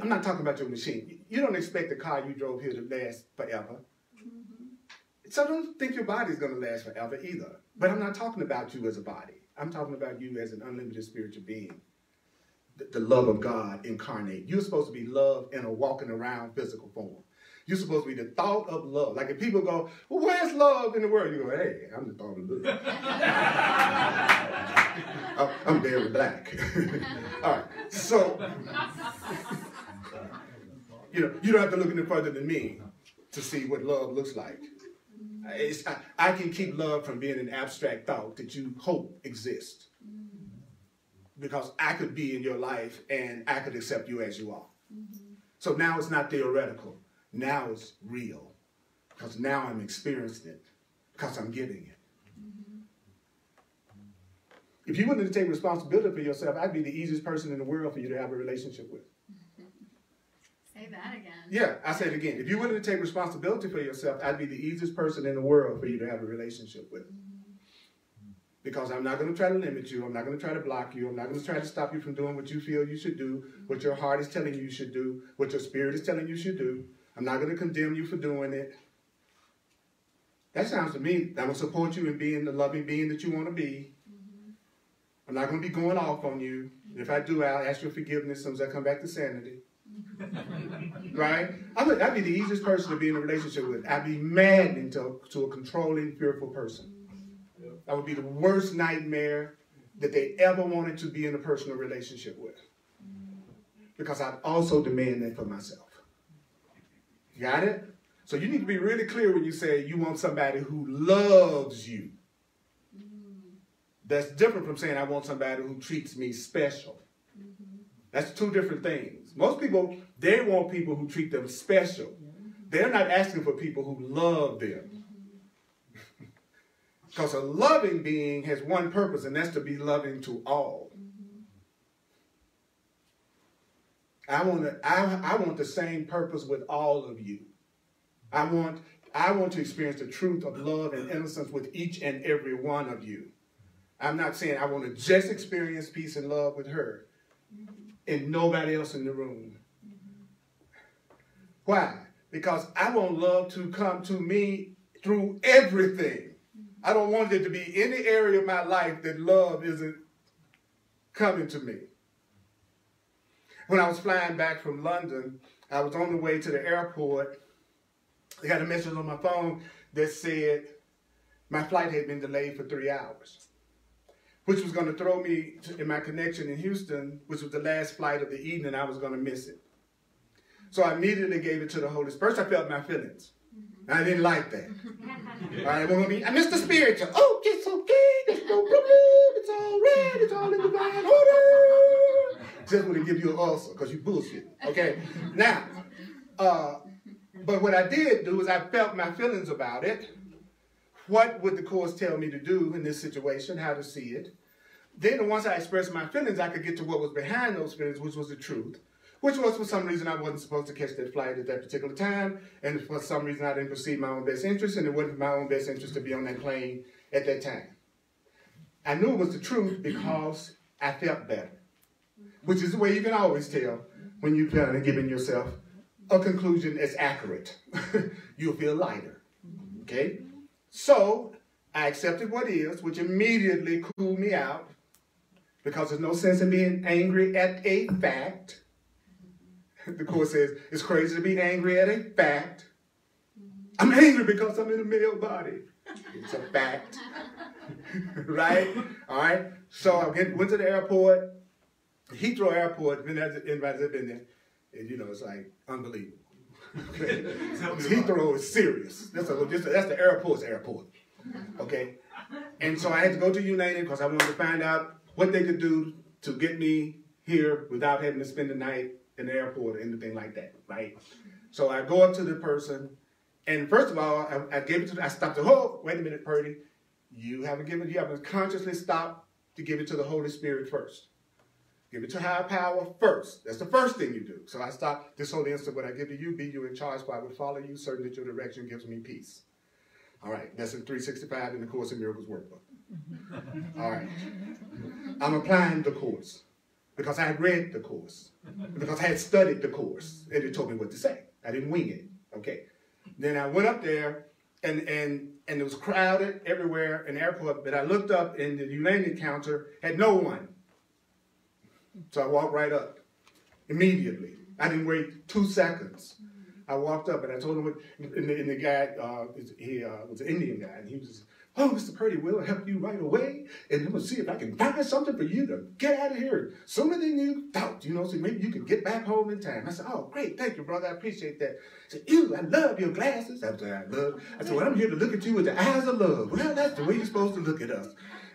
I'm not talking about your machine. You don't expect the car you drove here to last forever. So don't think your body's going to last forever either. But I'm not talking about you as a body. I'm talking about you as an unlimited spiritual being. The love of God incarnate. You're supposed to be love in a walking around physical form. You're supposed to be the thought of love. Like if people go, well, where's love in the world? You go, hey, I'm the thought of love. I'm very black. All right. So, you don't have to look any further than me to see what love looks like. I can keep love from being an abstract thought that you hope exists. Because I could be in your life and I could accept you as you are. So now it's not theoretical. Now it's real. Because now I'm experiencing it. Because I'm getting it. If you wanted to take responsibility for yourself, I'd be the easiest person in the world for you to have a relationship with. Say that again. Yeah, I say it again. If you wanted to take responsibility for yourself, I'd be the easiest person in the world for you to have a relationship with. Because I'm not going to try to limit you. I'm not going to try to block you. I'm not going to try to stop you from doing what you feel you should do, what your heart is telling you you should do, what your spirit is telling you should do. I'm not going to condemn you for doing it. That sounds to me, I'm going to support you in being the loving being that you want to be. I'm not going to be going off on you. If I do, I'll ask your forgiveness as soon as I come back to sanity. Right? I'd be the easiest person to be in a relationship with. I'd be maddening to a controlling, fearful person. That would be the worst nightmare that they ever wanted to be in a personal relationship with. Because I'd also demand that for myself. Got it? So you need to be really clear when you say you want somebody who loves you. That's different from saying I want somebody who treats me special. That's two different things. Most people, they want people who treat them special. They're not asking for people who love them. Because a loving being has one purpose, and that's to be loving to all. I want the same purpose with all of you. I want to experience the truth of love and innocence with each and every one of you. I'm not saying I want to just experience peace and love with her and nobody else in the room. Why? Because I want love to come to me through everything. I don't want there to be any area of my life that love isn't coming to me. When I was flying back from London, I was on the way to the airport. I got a message on my phone that said my flight had been delayed for 3 hours, which was going to throw me in my connection in Houston, which was the last flight of the evening. I was going to miss it. So I immediately gave it to the Holy Spirit. First, I felt my feelings. I didn't like that. All right, I missed the spiritual. Oh, it's okay. There's no problem. It's all right. It's all in divine order. Just want to give you an ulcer because you bullshit. Okay? Now, but what I did do is I felt my feelings about it. What would the Course tell me to do in this situation? How to see it. Then once I expressed my feelings, I could get to what was behind those feelings, which was the truth. Which was for some reason I wasn't supposed to catch that flight at that particular time. And for some reason I didn't perceive my own best interest. And it wasn't my own best interest to be on that plane at that time. I knew it was the truth because I felt better. Which is the way you can always tell when you're kind of giving yourself a conclusion that's accurate. You'll feel lighter. Okay? So I accepted what is, which immediately cooled me out. Because there's no sense in being angry at a fact. The Course says it's crazy to be angry at a fact. I'm angry because I'm in a male body. It's a fact. Right? All right? So I went to the airport. Heathrow Airport, everybody's been there. And, it's like unbelievable. Okay? Tell me about it. Heathrow is serious. That's the airport's airport. Okay? And so I had to go to United because I wanted to find out what they could do to get me here without having to spend the night in the airport or anything like that, right? So I go up to the person, and first of all, I gave it to, I stopped the wait a minute, Purdy, you haven't consciously stopped to give it to the Holy Spirit first. Give it to higher power first. That's the first thing you do. So I stopped this whole instant. What I give to you, be you in charge, for I would follow you, certain that your direction gives me peace. All right, that's in 365 in the Course in Miracles workbook. All right. I'm applying the course because I had read the course, because I had studied the course, and it told me what to say. I didn't wing it. Okay. Then I went up there, and it was crowded everywhere in the airport, but I looked up, and the United counter had no one. So I walked right up immediately. I didn't wait 2 seconds. I walked up and I told him, and the guy, he was an Indian guy, and he was just, oh, Mr. Purdy, we'll help you right away, and I'm going to see if I can find something for you to get out of here sooner than you thought, so maybe you can get back home in time. I said, oh, great, thank you, brother, I appreciate that. He said, ew, I love your glasses. I said, well, I'm here to look at you with the eyes of love. Well, that's the way you're supposed to look at us.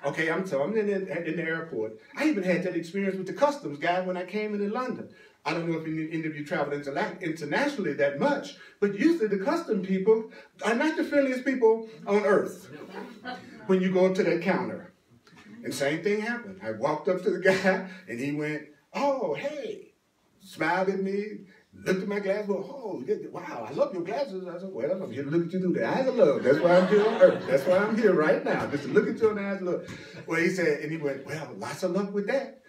Okay, I'm in the airport. I even had that experience with the customs guy when I came into London. I don't know if any of you travel internationally that much, but usually the custom people are not the friendliest people on earth when you go up to that counter. And same thing happened. I walked up to the guy, and he went, oh, hey, smiled at me, looked at my glasses, oh, wow, I love your glasses. I said, well, I'm here to look at you through the eyes of love. That's why I'm here on earth. That's why I'm here right now, just to look at you in the eyes of love. Well, he said, and he went, well, lots of luck with that.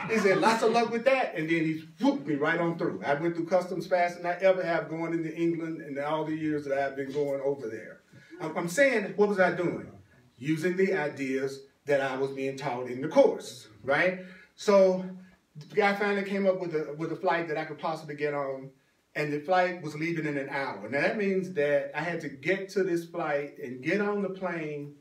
He said, lots of luck with that. And then he whooped me right on through. I went through customs faster than I ever have going into England in all the years that I've been going over there. I'm saying, what was I doing? Using the ideas that I was being taught in the course, right? So the guy finally came up with a flight that I could possibly get on, and the flight was leaving in an hour. Now that means that I had to get to this flight and get on the plane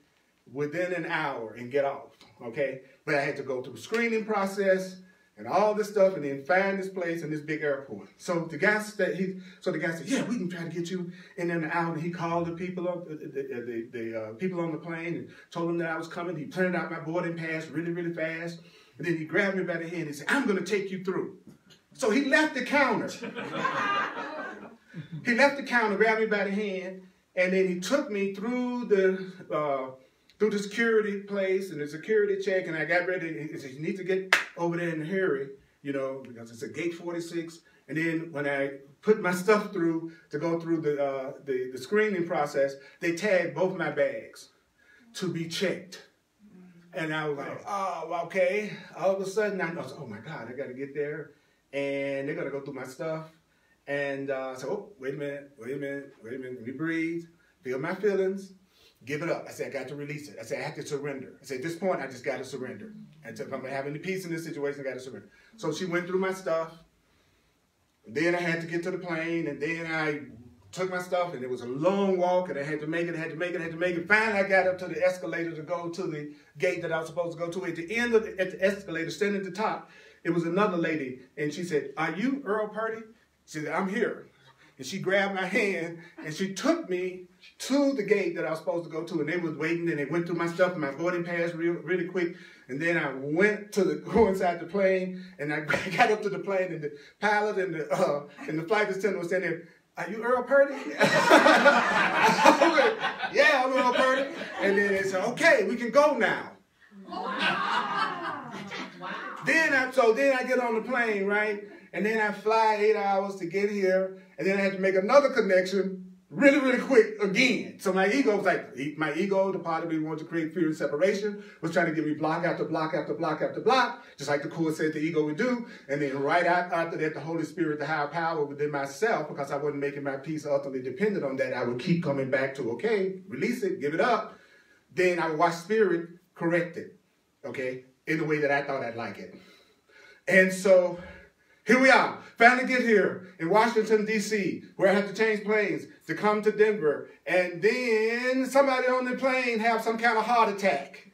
within an hour and get off, okay? But I had to go through the screening process and all this stuff, and then find this place in this big airport. So the guy said, yeah, we can try to get you in an hour. And he called the people on the people on the plane and told them that I was coming. He printed out my boarding pass really, really fast. And then he grabbed me by the hand and said, I'm going to take you through. So he left the counter. He left the counter, grabbed me by the hand, and then he took me through the security place and the security check, and I got ready. He said, you need to get over there in a hurry, because it's a gate 46. And then when I put my stuff through to go through the screening process, they tagged both my bags to be checked. And I was like, oh, okay. All of a sudden, I was, oh my God, I got to get there. And they're going to go through my stuff. And I said, oh, wait a minute. Let me breathe, feel my feelings. Give it up. I said, I got to release it. I said, I have to surrender. I said, at this point, I just got to surrender. And if I'm going to have any peace in this situation, I got to surrender. So she went through my stuff. And then I had to get to the plane. And then I took my stuff. And it was a long walk. And I had to make it. Finally, I got up to the escalator to go to the gate that I was supposed to go to. At the end of the escalator, standing at the top, it was another lady. And she said, are you Earl Purdy? She said, I'm here. And she grabbed my hand. And she took me to the gate that I was supposed to go to, and they was waiting, and they went through my stuff and my boarding pass really quick, and then I went to go inside the plane, and I got up to the plane, and the pilot and the flight attendant was standing there, are you Earl Purdy? I went, yeah, I'm Earl Purdy. And then they said, okay, we can go now. Wow. Then I get on the plane, right? And then I fly 8 hours to get here, and then I had to make another connection really quick again. So my ego was like, the part of me wanted to create fear and separation, was trying to give me block after block after block after block, just like the Course said the ego would do. And then right after that, the Holy Spirit, the higher power within myself, because I wasn't making my peace ultimately dependent on that, I would keep coming back to, okay, release it, give it up. Then I would watch Spirit correct it, okay, in the way that I thought I'd like it. And so here we are, finally get here in Washington, D.C., where I have to change planes to come to Denver. And then somebody on the plane have some kind of heart attack.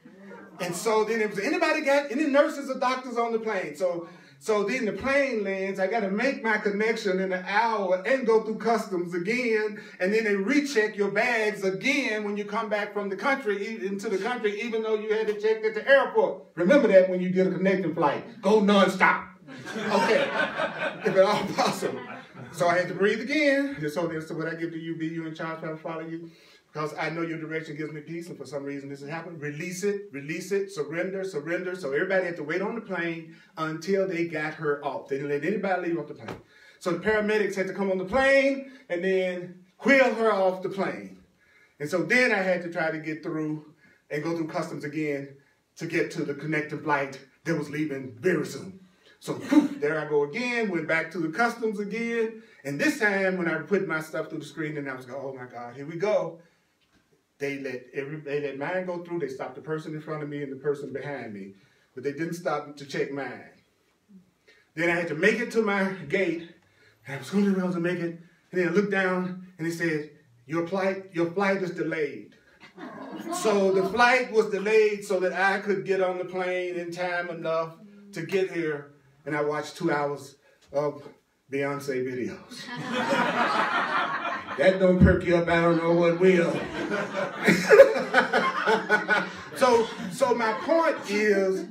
And so then it was, anybody got any nurses or doctors on the plane? So So then the plane lands, I got to make my connection in an hour and go through customs again. And then they recheck your bags again when you come back from the country, into the country, even though you had to check at the airport. Remember that when you get a connecting flight. Go nonstop. Okay. If at all possible. So I had to breathe again. So that's what I give to you, be you in charge, trying to follow you. Because I know your direction gives me peace, and for some reason this has happened. Release it, surrender. So everybody had to wait on the plane until they got her off. They didn't let anybody leave off the plane. So the paramedics had to come on the plane and then wheel her off the plane. And so then I had to try to get through and go through customs again to get to the connecting flight that was leaving very soon. So poof, there I go again, went back to the customs again. And this time when I put my stuff through the screen, and I was going, oh my God, here we go. They let mine go through. They stopped the person in front of me and the person behind me. But they didn't stop to check mine. Then I had to make it to my gate. And I was going to make it. And then I looked down and it said, your flight is delayed. So the flight was delayed so that I could get on the plane in time enough to get here. And I watched 2 hours of Beyonce videos. That don't perk you up, I don't know what will. So my point is,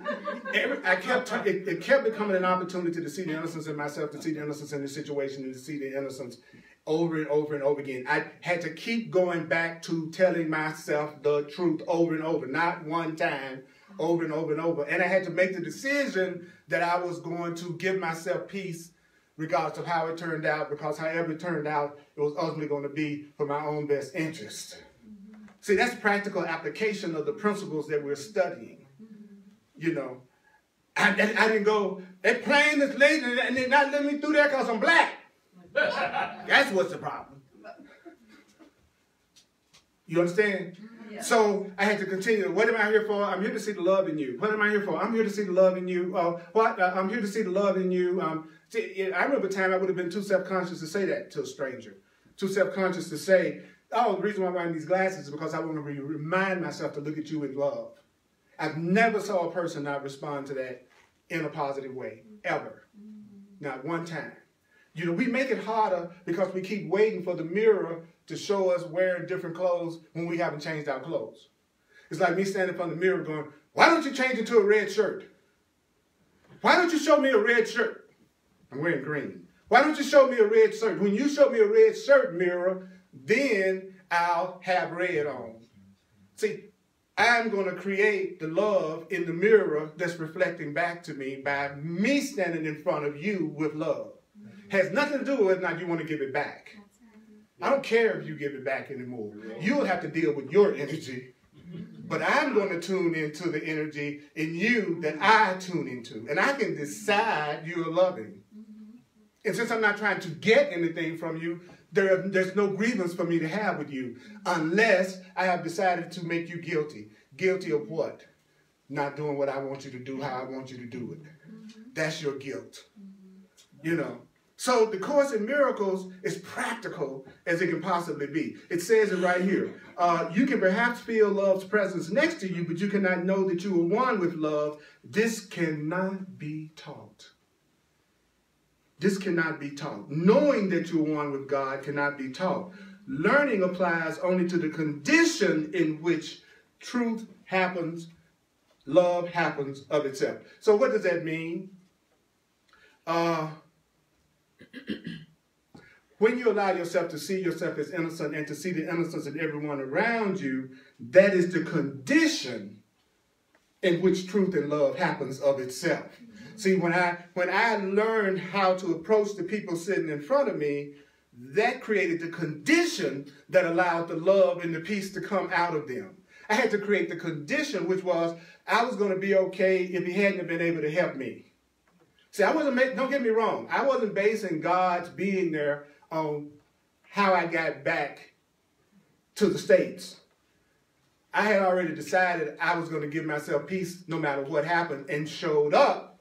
it kept becoming an opportunity to see the innocence in myself, to see the innocence in the situation, and to see the innocence over and over and over again. I had to keep going back to telling myself the truth over and over, not one time, over and over and over. And I had to make the decision that I was going to give myself peace regardless of how it turned out, because however it turned out, it was ultimately going to be for my own best interest. See, that's practical application of the principles that we're studying. You know, I didn't go, that plane is late and they're not letting me through there because I'm black. That's what's the problem. You understand? Yeah. So I had to continue. What am I here for? I'm here to see the love in you. What am I here for? I'm here to see the love in you. I'm here to see the love in you. I remember a time I would have been too self-conscious to say that to a stranger. Too self-conscious to say, oh, the reason why I'm wearing these glasses is because I want to remind myself to look at you with love. I've never saw a person not respond to that in a positive way, ever. Not one time. You know, we make it harder because we keep waiting for the mirror to show us wearing different clothes when we haven't changed our clothes. It's like me standing in front of the mirror going, why don't you change it to a red shirt? Why don't you show me a red shirt? I'm wearing green. Why don't you show me a red shirt? When you show me a red shirt, mirror, then I'll have red on. See, I'm going to create the love in the mirror that's reflecting back to me by me standing in front of you with love. Has nothing to do with whether or not you want to give it back. I don't care if you give it back anymore. You'll have to deal with your energy. But I'm going to tune into the energy in you that I tune into. And I can decide you're loving. And since I'm not trying to get anything from you, there's no grievance for me to have with you unless I have decided to make you guilty. Guilty of what? Not doing what I want you to do, how I want you to do it. That's your guilt. You know. So the Course in Miracles is practical as it can possibly be. It says it right here. You can perhaps feel love's presence next to you, but you cannot know that you are one with love. This cannot be taught. This cannot be taught. Knowing that you're one with God cannot be taught. Learning applies only to the condition in which truth happens, love happens of itself. So what does that mean? When you allow yourself to see yourself as innocent and to see the innocence in everyone around you, that is the condition in which truth and love happens of itself. See, when I learned how to approach the people sitting in front of me, that created the condition that allowed the love and the peace to come out of them. I had to create the condition, which was I was going to be okay if he hadn't been able to help me. See, don't get me wrong, I wasn't basing God's being there on how I got back to the States. I had already decided I was going to give myself peace no matter what happened, and showed up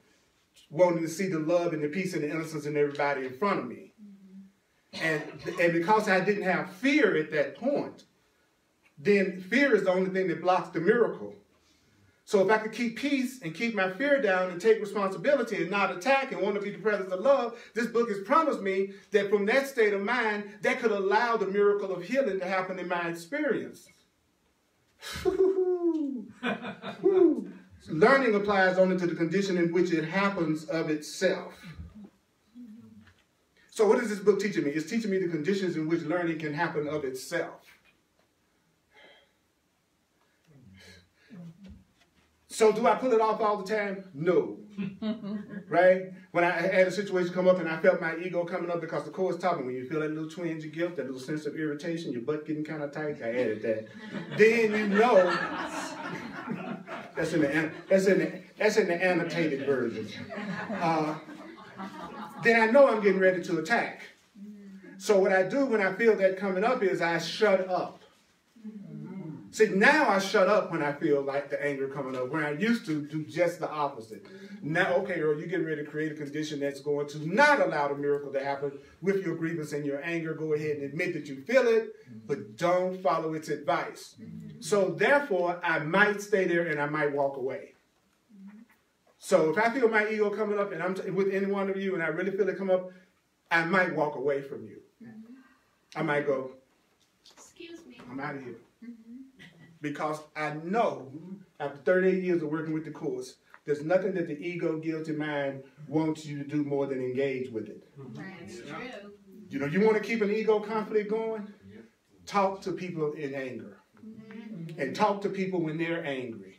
wanting to see the love and the peace and the innocence in everybody in front of me. And because I didn't have fear at that point, then fear is the only thing that blocks the miracle. So if I could keep peace and keep my fear down and take responsibility and not attack and want to be the presence of love, this book has promised me that from that state of mind, that could allow the miracle of healing to happen in my experience. Learning applies only to the condition in which it happens of itself. So what is this book teaching me? It's teaching me the conditions in which learning can happen of itself. So do I pull it off all the time? No. Right? When I had a situation come up and I felt my ego coming up because the Course taught me, when you feel that little twinge of guilt, that little sense of irritation, your butt getting kind of tight, I added that. Then you know, that's in the annotated version. Then I know I'm getting ready to attack. So what I do when I feel that coming up is I shut up. See, now I shut up when I feel like the anger coming up, when I used to do just the opposite. Now, okay, Earl, you're getting ready to create a condition that's going to not allow the miracle to happen with your grievance and your anger. Go ahead and admit that you feel it, but don't follow its advice. So therefore, I might stay there and I might walk away. So if I feel my ego coming up and I'm with any one of you and I really feel it come up, I might walk away from you. I might go, Excuse me. I'm out of here. Because I know, after 38 years of working with the Course, there's nothing that the ego, guilty mind wants you to do more than engage with it. That's true. You know, you want to keep an ego conflict going? Talk to people in anger. And talk to people when they're angry.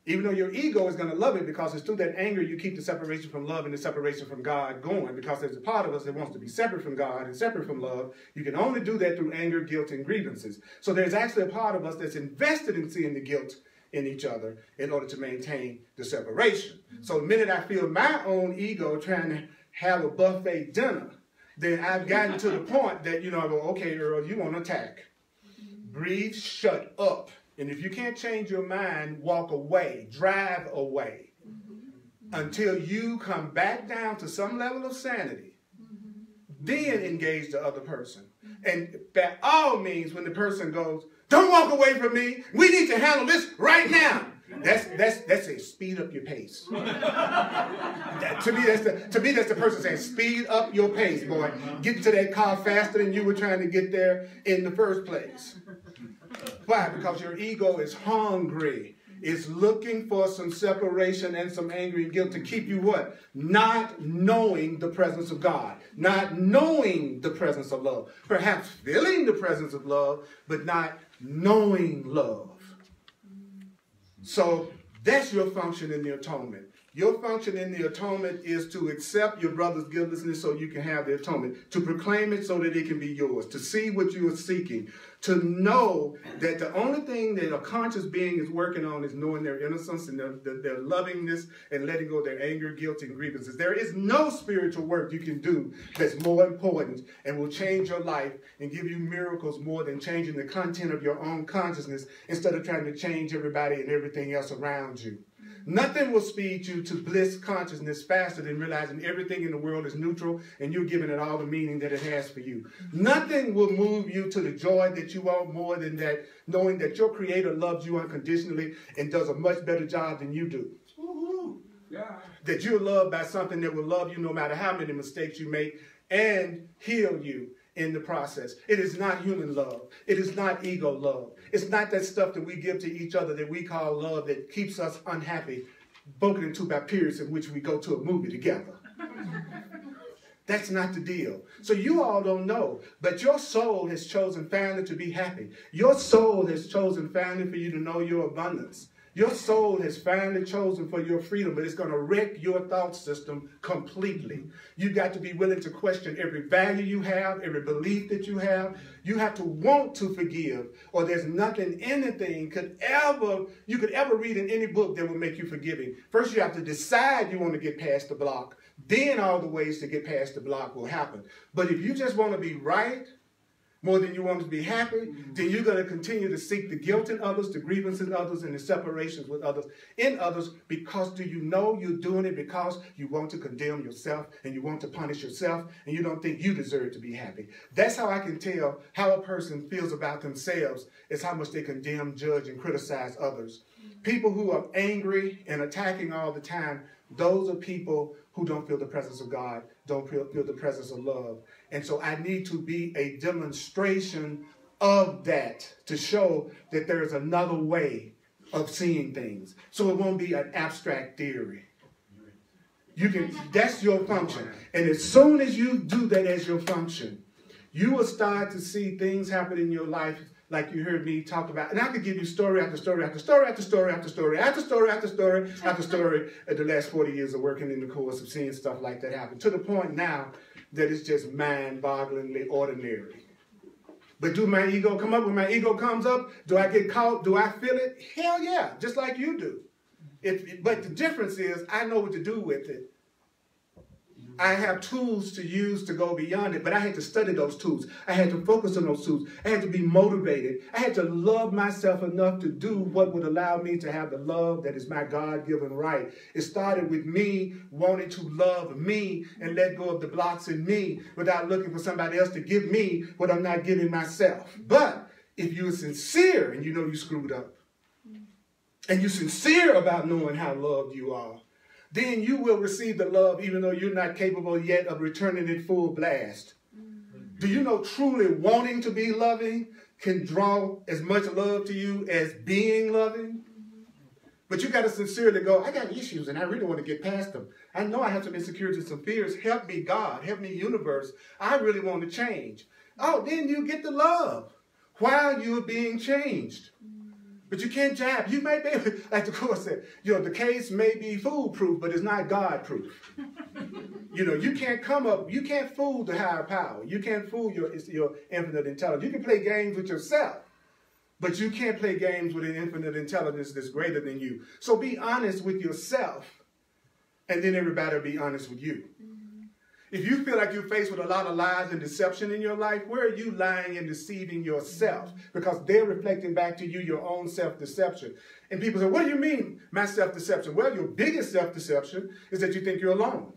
Even though your ego is going to love it, because it's through that anger you keep the separation from love and the separation from God going, because there's a part of us that wants to be separate from God and separate from love. You can only do that through anger, guilt, and grievances. So there's actually a part of us that's invested in seeing the guilt in each other in order to maintain the separation. So the minute I feel my own ego trying to have a buffet dinner, then I've gotten to the point that, you know, I go, okay, Earl, you want to attack. Breathe, shut up. And if you can't change your mind, walk away, drive away until you come back down to some level of sanity. Then engage the other person. And by all means, when the person goes, don't walk away from me, we need to handle this right now. That's a speed up your pace. To me, that's the person saying, speed up your pace, boy. Get to that car faster than you were trying to get there in the first place. Why? Because your ego is hungry. It's looking for some separation and some anger and guilt to keep you what? Not knowing the presence of God. Not knowing the presence of love. Perhaps feeling the presence of love, but not knowing love. So that's your function in the atonement. Your function in the atonement is to accept your brother's guiltlessness so you can have the atonement, to proclaim it so that it can be yours, to see what you are seeking, to know that the only thing that a conscious being is working on is knowing their innocence and their lovingness and letting go of their anger, guilt, and grievances. There is no spiritual work you can do that's more important and will change your life and give you miracles more than changing the content of your own consciousness instead of trying to change everybody and everything else around you. Nothing will speed you to bliss consciousness faster than realizing everything in the world is neutral and you're giving it all the meaning that it has for you. Nothing will move you to the joy that you want more than that, knowing that your Creator loves you unconditionally and does a much better job than you do. Yeah. That you're loved by something that will love you no matter how many mistakes you make and heal you in the process. It is not human love. It is not ego love. It's not that stuff that we give to each other that we call love that keeps us unhappy, broken into by periods in which we go to a movie together. That's not the deal. So you all don't know, but your soul has chosen finally to be happy. Your soul has chosen finally for you to know your abundance. Your soul has finally chosen for your freedom, but it's going to wreck your thought system completely. You've got to be willing to question every value you have, every belief that you have. You have to want to forgive, or there's nothing, anything you could ever read in any book that will make you forgiving. First, you have to decide you want to get past the block. Then all the ways to get past the block will happen. But if you just want to be right, more than you want to be happy, then you're going to continue to seek the guilt in others, the grievance in others, and the separations with others, in others, because do you know you're doing it because you want to condemn yourself and you want to punish yourself and you don't think you deserve to be happy. That's how I can tell how a person feels about themselves, is how much they condemn, judge, and criticize others. People who are angry and attacking all the time, those are people who don't feel the presence of God, don't feel the presence of love. And so I need to be a demonstration of that to show that there is another way of seeing things. So it won't be an abstract theory. That's your function. And as soon as you do that as your function, you will start to see things happen in your life like you heard me talk about. And I could give you story after story after story after story after story after story after story after story at the last 40 years of working in the course of seeing stuff like that happen, to the point now that it's just mind-bogglingly ordinary. But do my ego come up? When my ego comes up, do I get caught? Do I feel it? Hell yeah, just like you do. But the difference is I know what to do with it. I have tools to use to go beyond it, but I had to study those tools. I had to focus on those tools. I had to be motivated. I had to love myself enough to do what would allow me to have the love that is my God-given right. It started with me wanting to love me and let go of the blocks in me without looking for somebody else to give me what I'm not giving myself. But if you're sincere and you know you screwed up, and you're sincere about knowing how loved you are, then you will receive the love even though you're not capable yet of returning it full blast. Do you know truly wanting to be loving can draw as much love to you as being loving? But you got to sincerely go, I got issues and I really want to get past them. I know I have some insecurities, some fears. Help me, God. Help me, universe. I really want to change. Oh, then you get the love while you're being changed. But you can't jab. You may be, like the Course said, the case may be foolproof, but it's not God-proof. You can't you can't fool the higher power. You can't fool your infinite intelligence. You can play games with yourself, but you can't play games with an infinite intelligence that's greater than you. So be honest with yourself, and then everybody will be honest with you. If you feel like you're faced with a lot of lies and deception in your life, where are you lying and deceiving yourself? Because they're reflecting back to you your own self-deception. And people say, what do you mean, my self-deception? Well, your biggest self-deception is that you think you're alone.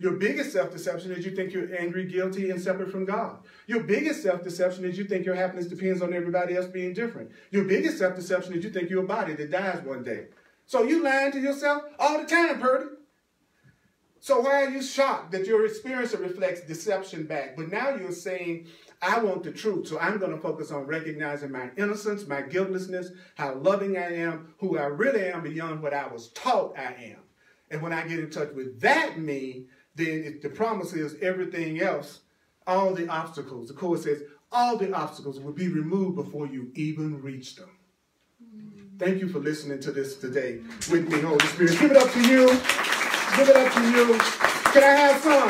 Your biggest self-deception is you think you're angry, guilty, and separate from God. Your biggest self-deception is you think your happiness depends on everybody else being different. Your biggest self-deception is you think you're a body that dies one day. So you lying to yourself all the time, Purdy. So why are you shocked that your experience reflects deception back? But now you're saying, I want the truth, so I'm going to focus on recognizing my innocence, my guiltlessness, how loving I am, who I really am beyond what I was taught I am. And when I get in touch with that me, then the promise is everything else, all the obstacles. The Course says all the obstacles will be removed before you even reach them. Thank you for listening to this today with me, Holy Spirit. Give it up to you. Give it up to you. Can I have some?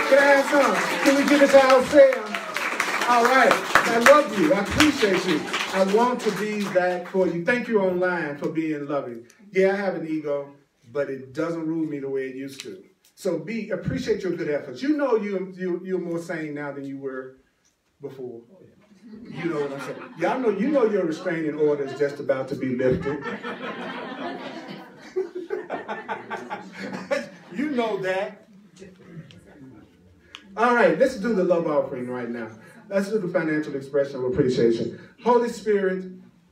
Can I have some? Can we give it to ourselves? All right. I love you. I appreciate you. I want to be that for you. Thank you online for being loving. Yeah, I have an ego, but it doesn't rule me the way it used to. So appreciate your good efforts. You know you're more sane now than you were before. You know what I'm saying? Y'all know your restraining order is just about to be lifted. You know that. All right, let's do the love offering right now. Let's do the financial expression of appreciation. Holy Spirit,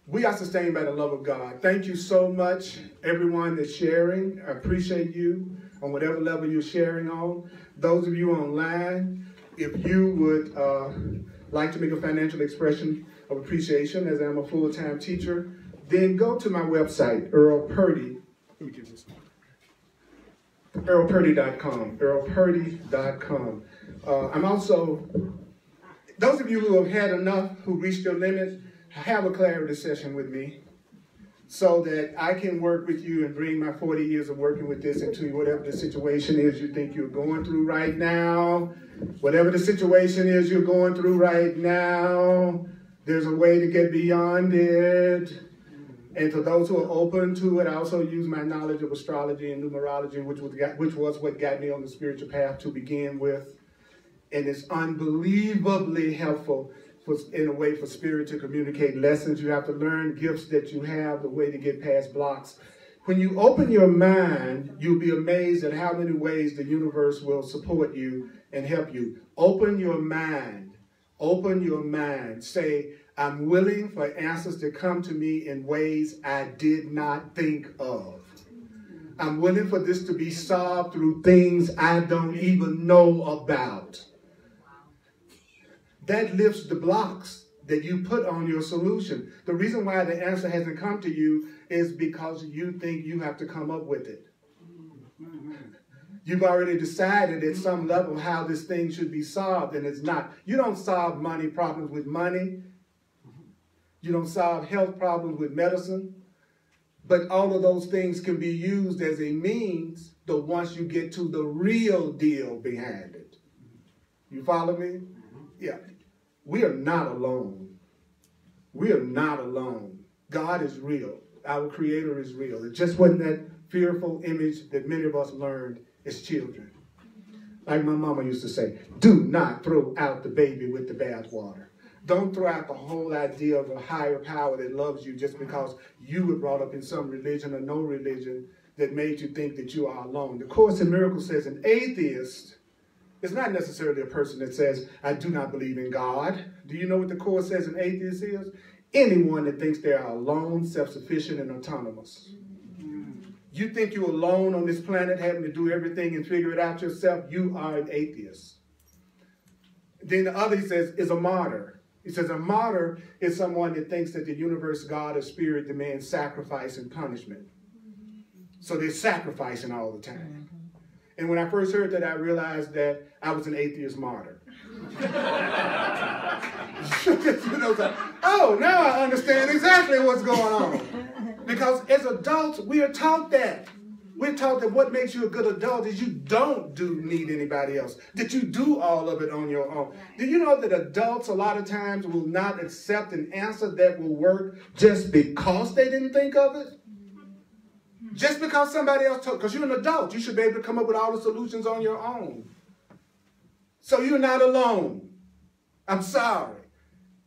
we are sustained by the love of God. Thank you so much, everyone that's sharing. I appreciate you on whatever level you're sharing on. Those of you online, if you would like to make a financial expression of appreciation, as I'm a full-time teacher, then go to my website, Earl Purdy. Let me give this one. EarlPurdy.com. EarlPurdy.com. I'm also, those of you who have had enough, who reached your limit, have a clarity session with me so that I can work with you and bring my 40 years of working with this into whatever the situation is you think you're going through right now. Whatever the situation is you're going through right now, there's a way to get beyond it. And to those who are open to it, I also use my knowledge of astrology and numerology, which was what got me on the spiritual path to begin with. And it's unbelievably helpful in a way for spirit to communicate lessons you have to learn, gifts that you have, the way to get past blocks. When you open your mind, you'll be amazed at how many ways the universe will support you and help you. Open your mind. Open your mind. Say, I'm willing for answers to come to me in ways I did not think of. I'm willing for this to be solved through things I don't even know about. That lifts the blocks that you put on your solution. The reason why the answer hasn't come to you is because you think you have to come up with it. You've already decided at some level how this thing should be solved, and it's not. You don't solve money problems with money. You don't solve health problems with medicine. But all of those things can be used as a means, but once you get to the real deal behind it. You follow me? Yeah. We are not alone. We are not alone. God is real. Our Creator is real. It just wasn't that fearful image that many of us learned as children. Like my mama used to say, do not throw out the baby with the bathwater. Don't throw out the whole idea of a higher power that loves you just because you were brought up in some religion or no religion that made you think that you are alone. The Course in Miracles says an atheist is not necessarily a person that says, I do not believe in God. Do you know what the Course says an atheist is? Anyone that thinks they are alone, self-sufficient, and autonomous. You think you're alone on this planet having to do everything and figure it out yourself, you are an atheist. Then the other, he says, is a martyr. He says a martyr is someone that thinks that the universe, God, or spirit demands sacrifice and punishment. So they're sacrificing all the time. And when I first heard that, I realized that I was an atheist martyr. Like, oh, now I understand exactly what's going on. Because as adults, we are taught that. We're taught that what makes you a good adult is you don't need anybody else, that you do all of it on your own. Do you know that adults a lot of times will not accept an answer that will work just because they didn't think of it? Just because somebody else told, because you're an adult, you should be able to come up with all the solutions on your own. So you're not alone. I'm sorry.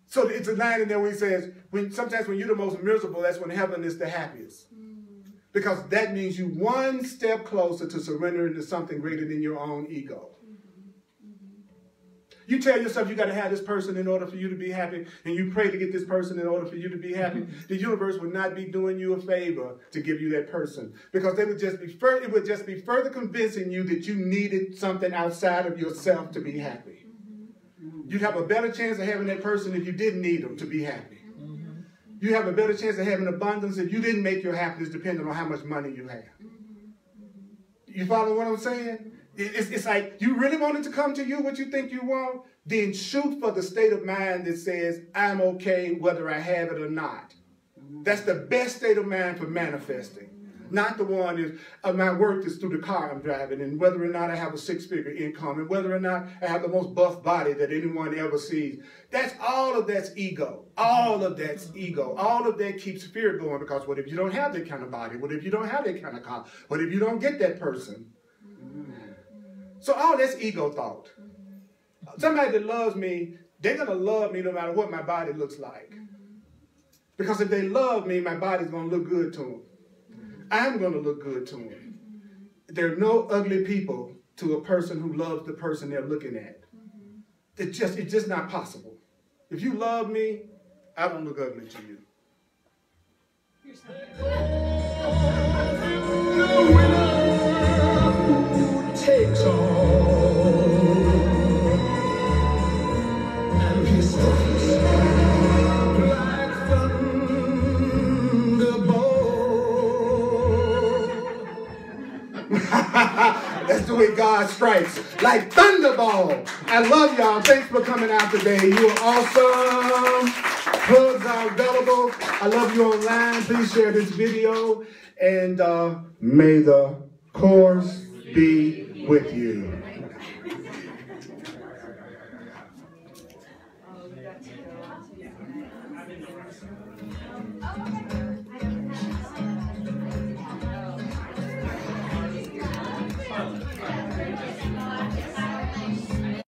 So it's a line in there where he says, sometimes when you're the most miserable, that's when heaven is the happiest. Because that means you one step closer to surrendering to something greater than your own ego. You tell yourself you got to have this person in order for you to be happy, and you pray to get this person in order for you to be happy. The universe would not be doing you a favor to give you that person, because it would just be further convincing you that you needed something outside of yourself to be happy. You'd have a better chance of having that person if you didn't need them to be happy. You have a better chance of having abundance if you didn't make your happiness dependent on how much money you have. You follow what I'm saying? It's like, you really want it to come to you, what you think you want? Then shoot for the state of mind that says, I'm okay whether I have it or not. That's the best state of mind for manifesting. Not the one is, my worth is through the car I'm driving, and whether or not I have a six-figure income, and whether or not I have the most buff body that anyone ever sees. All of that's ego. All of that's ego. All of that keeps fear going, because what if you don't have that kind of body? What if you don't have that kind of car? What if you don't get that person? So all that's ego thought. Somebody that loves me, they're going to love me no matter what my body looks like. Because if they love me, my body's going to look good to them. I'm going to look good to them. There are no ugly people to a person who loves the person they're looking at. It's just not possible. If you love me, I don't look ugly to you. The winner takes all, and he strikes like thunderbolt. That's the way God strikes, like thunderball. I love y'all. Thanks for coming out today. You are awesome. Hugs are available. I love you online. Please share this video. And may the Course be with you. Oh, okay.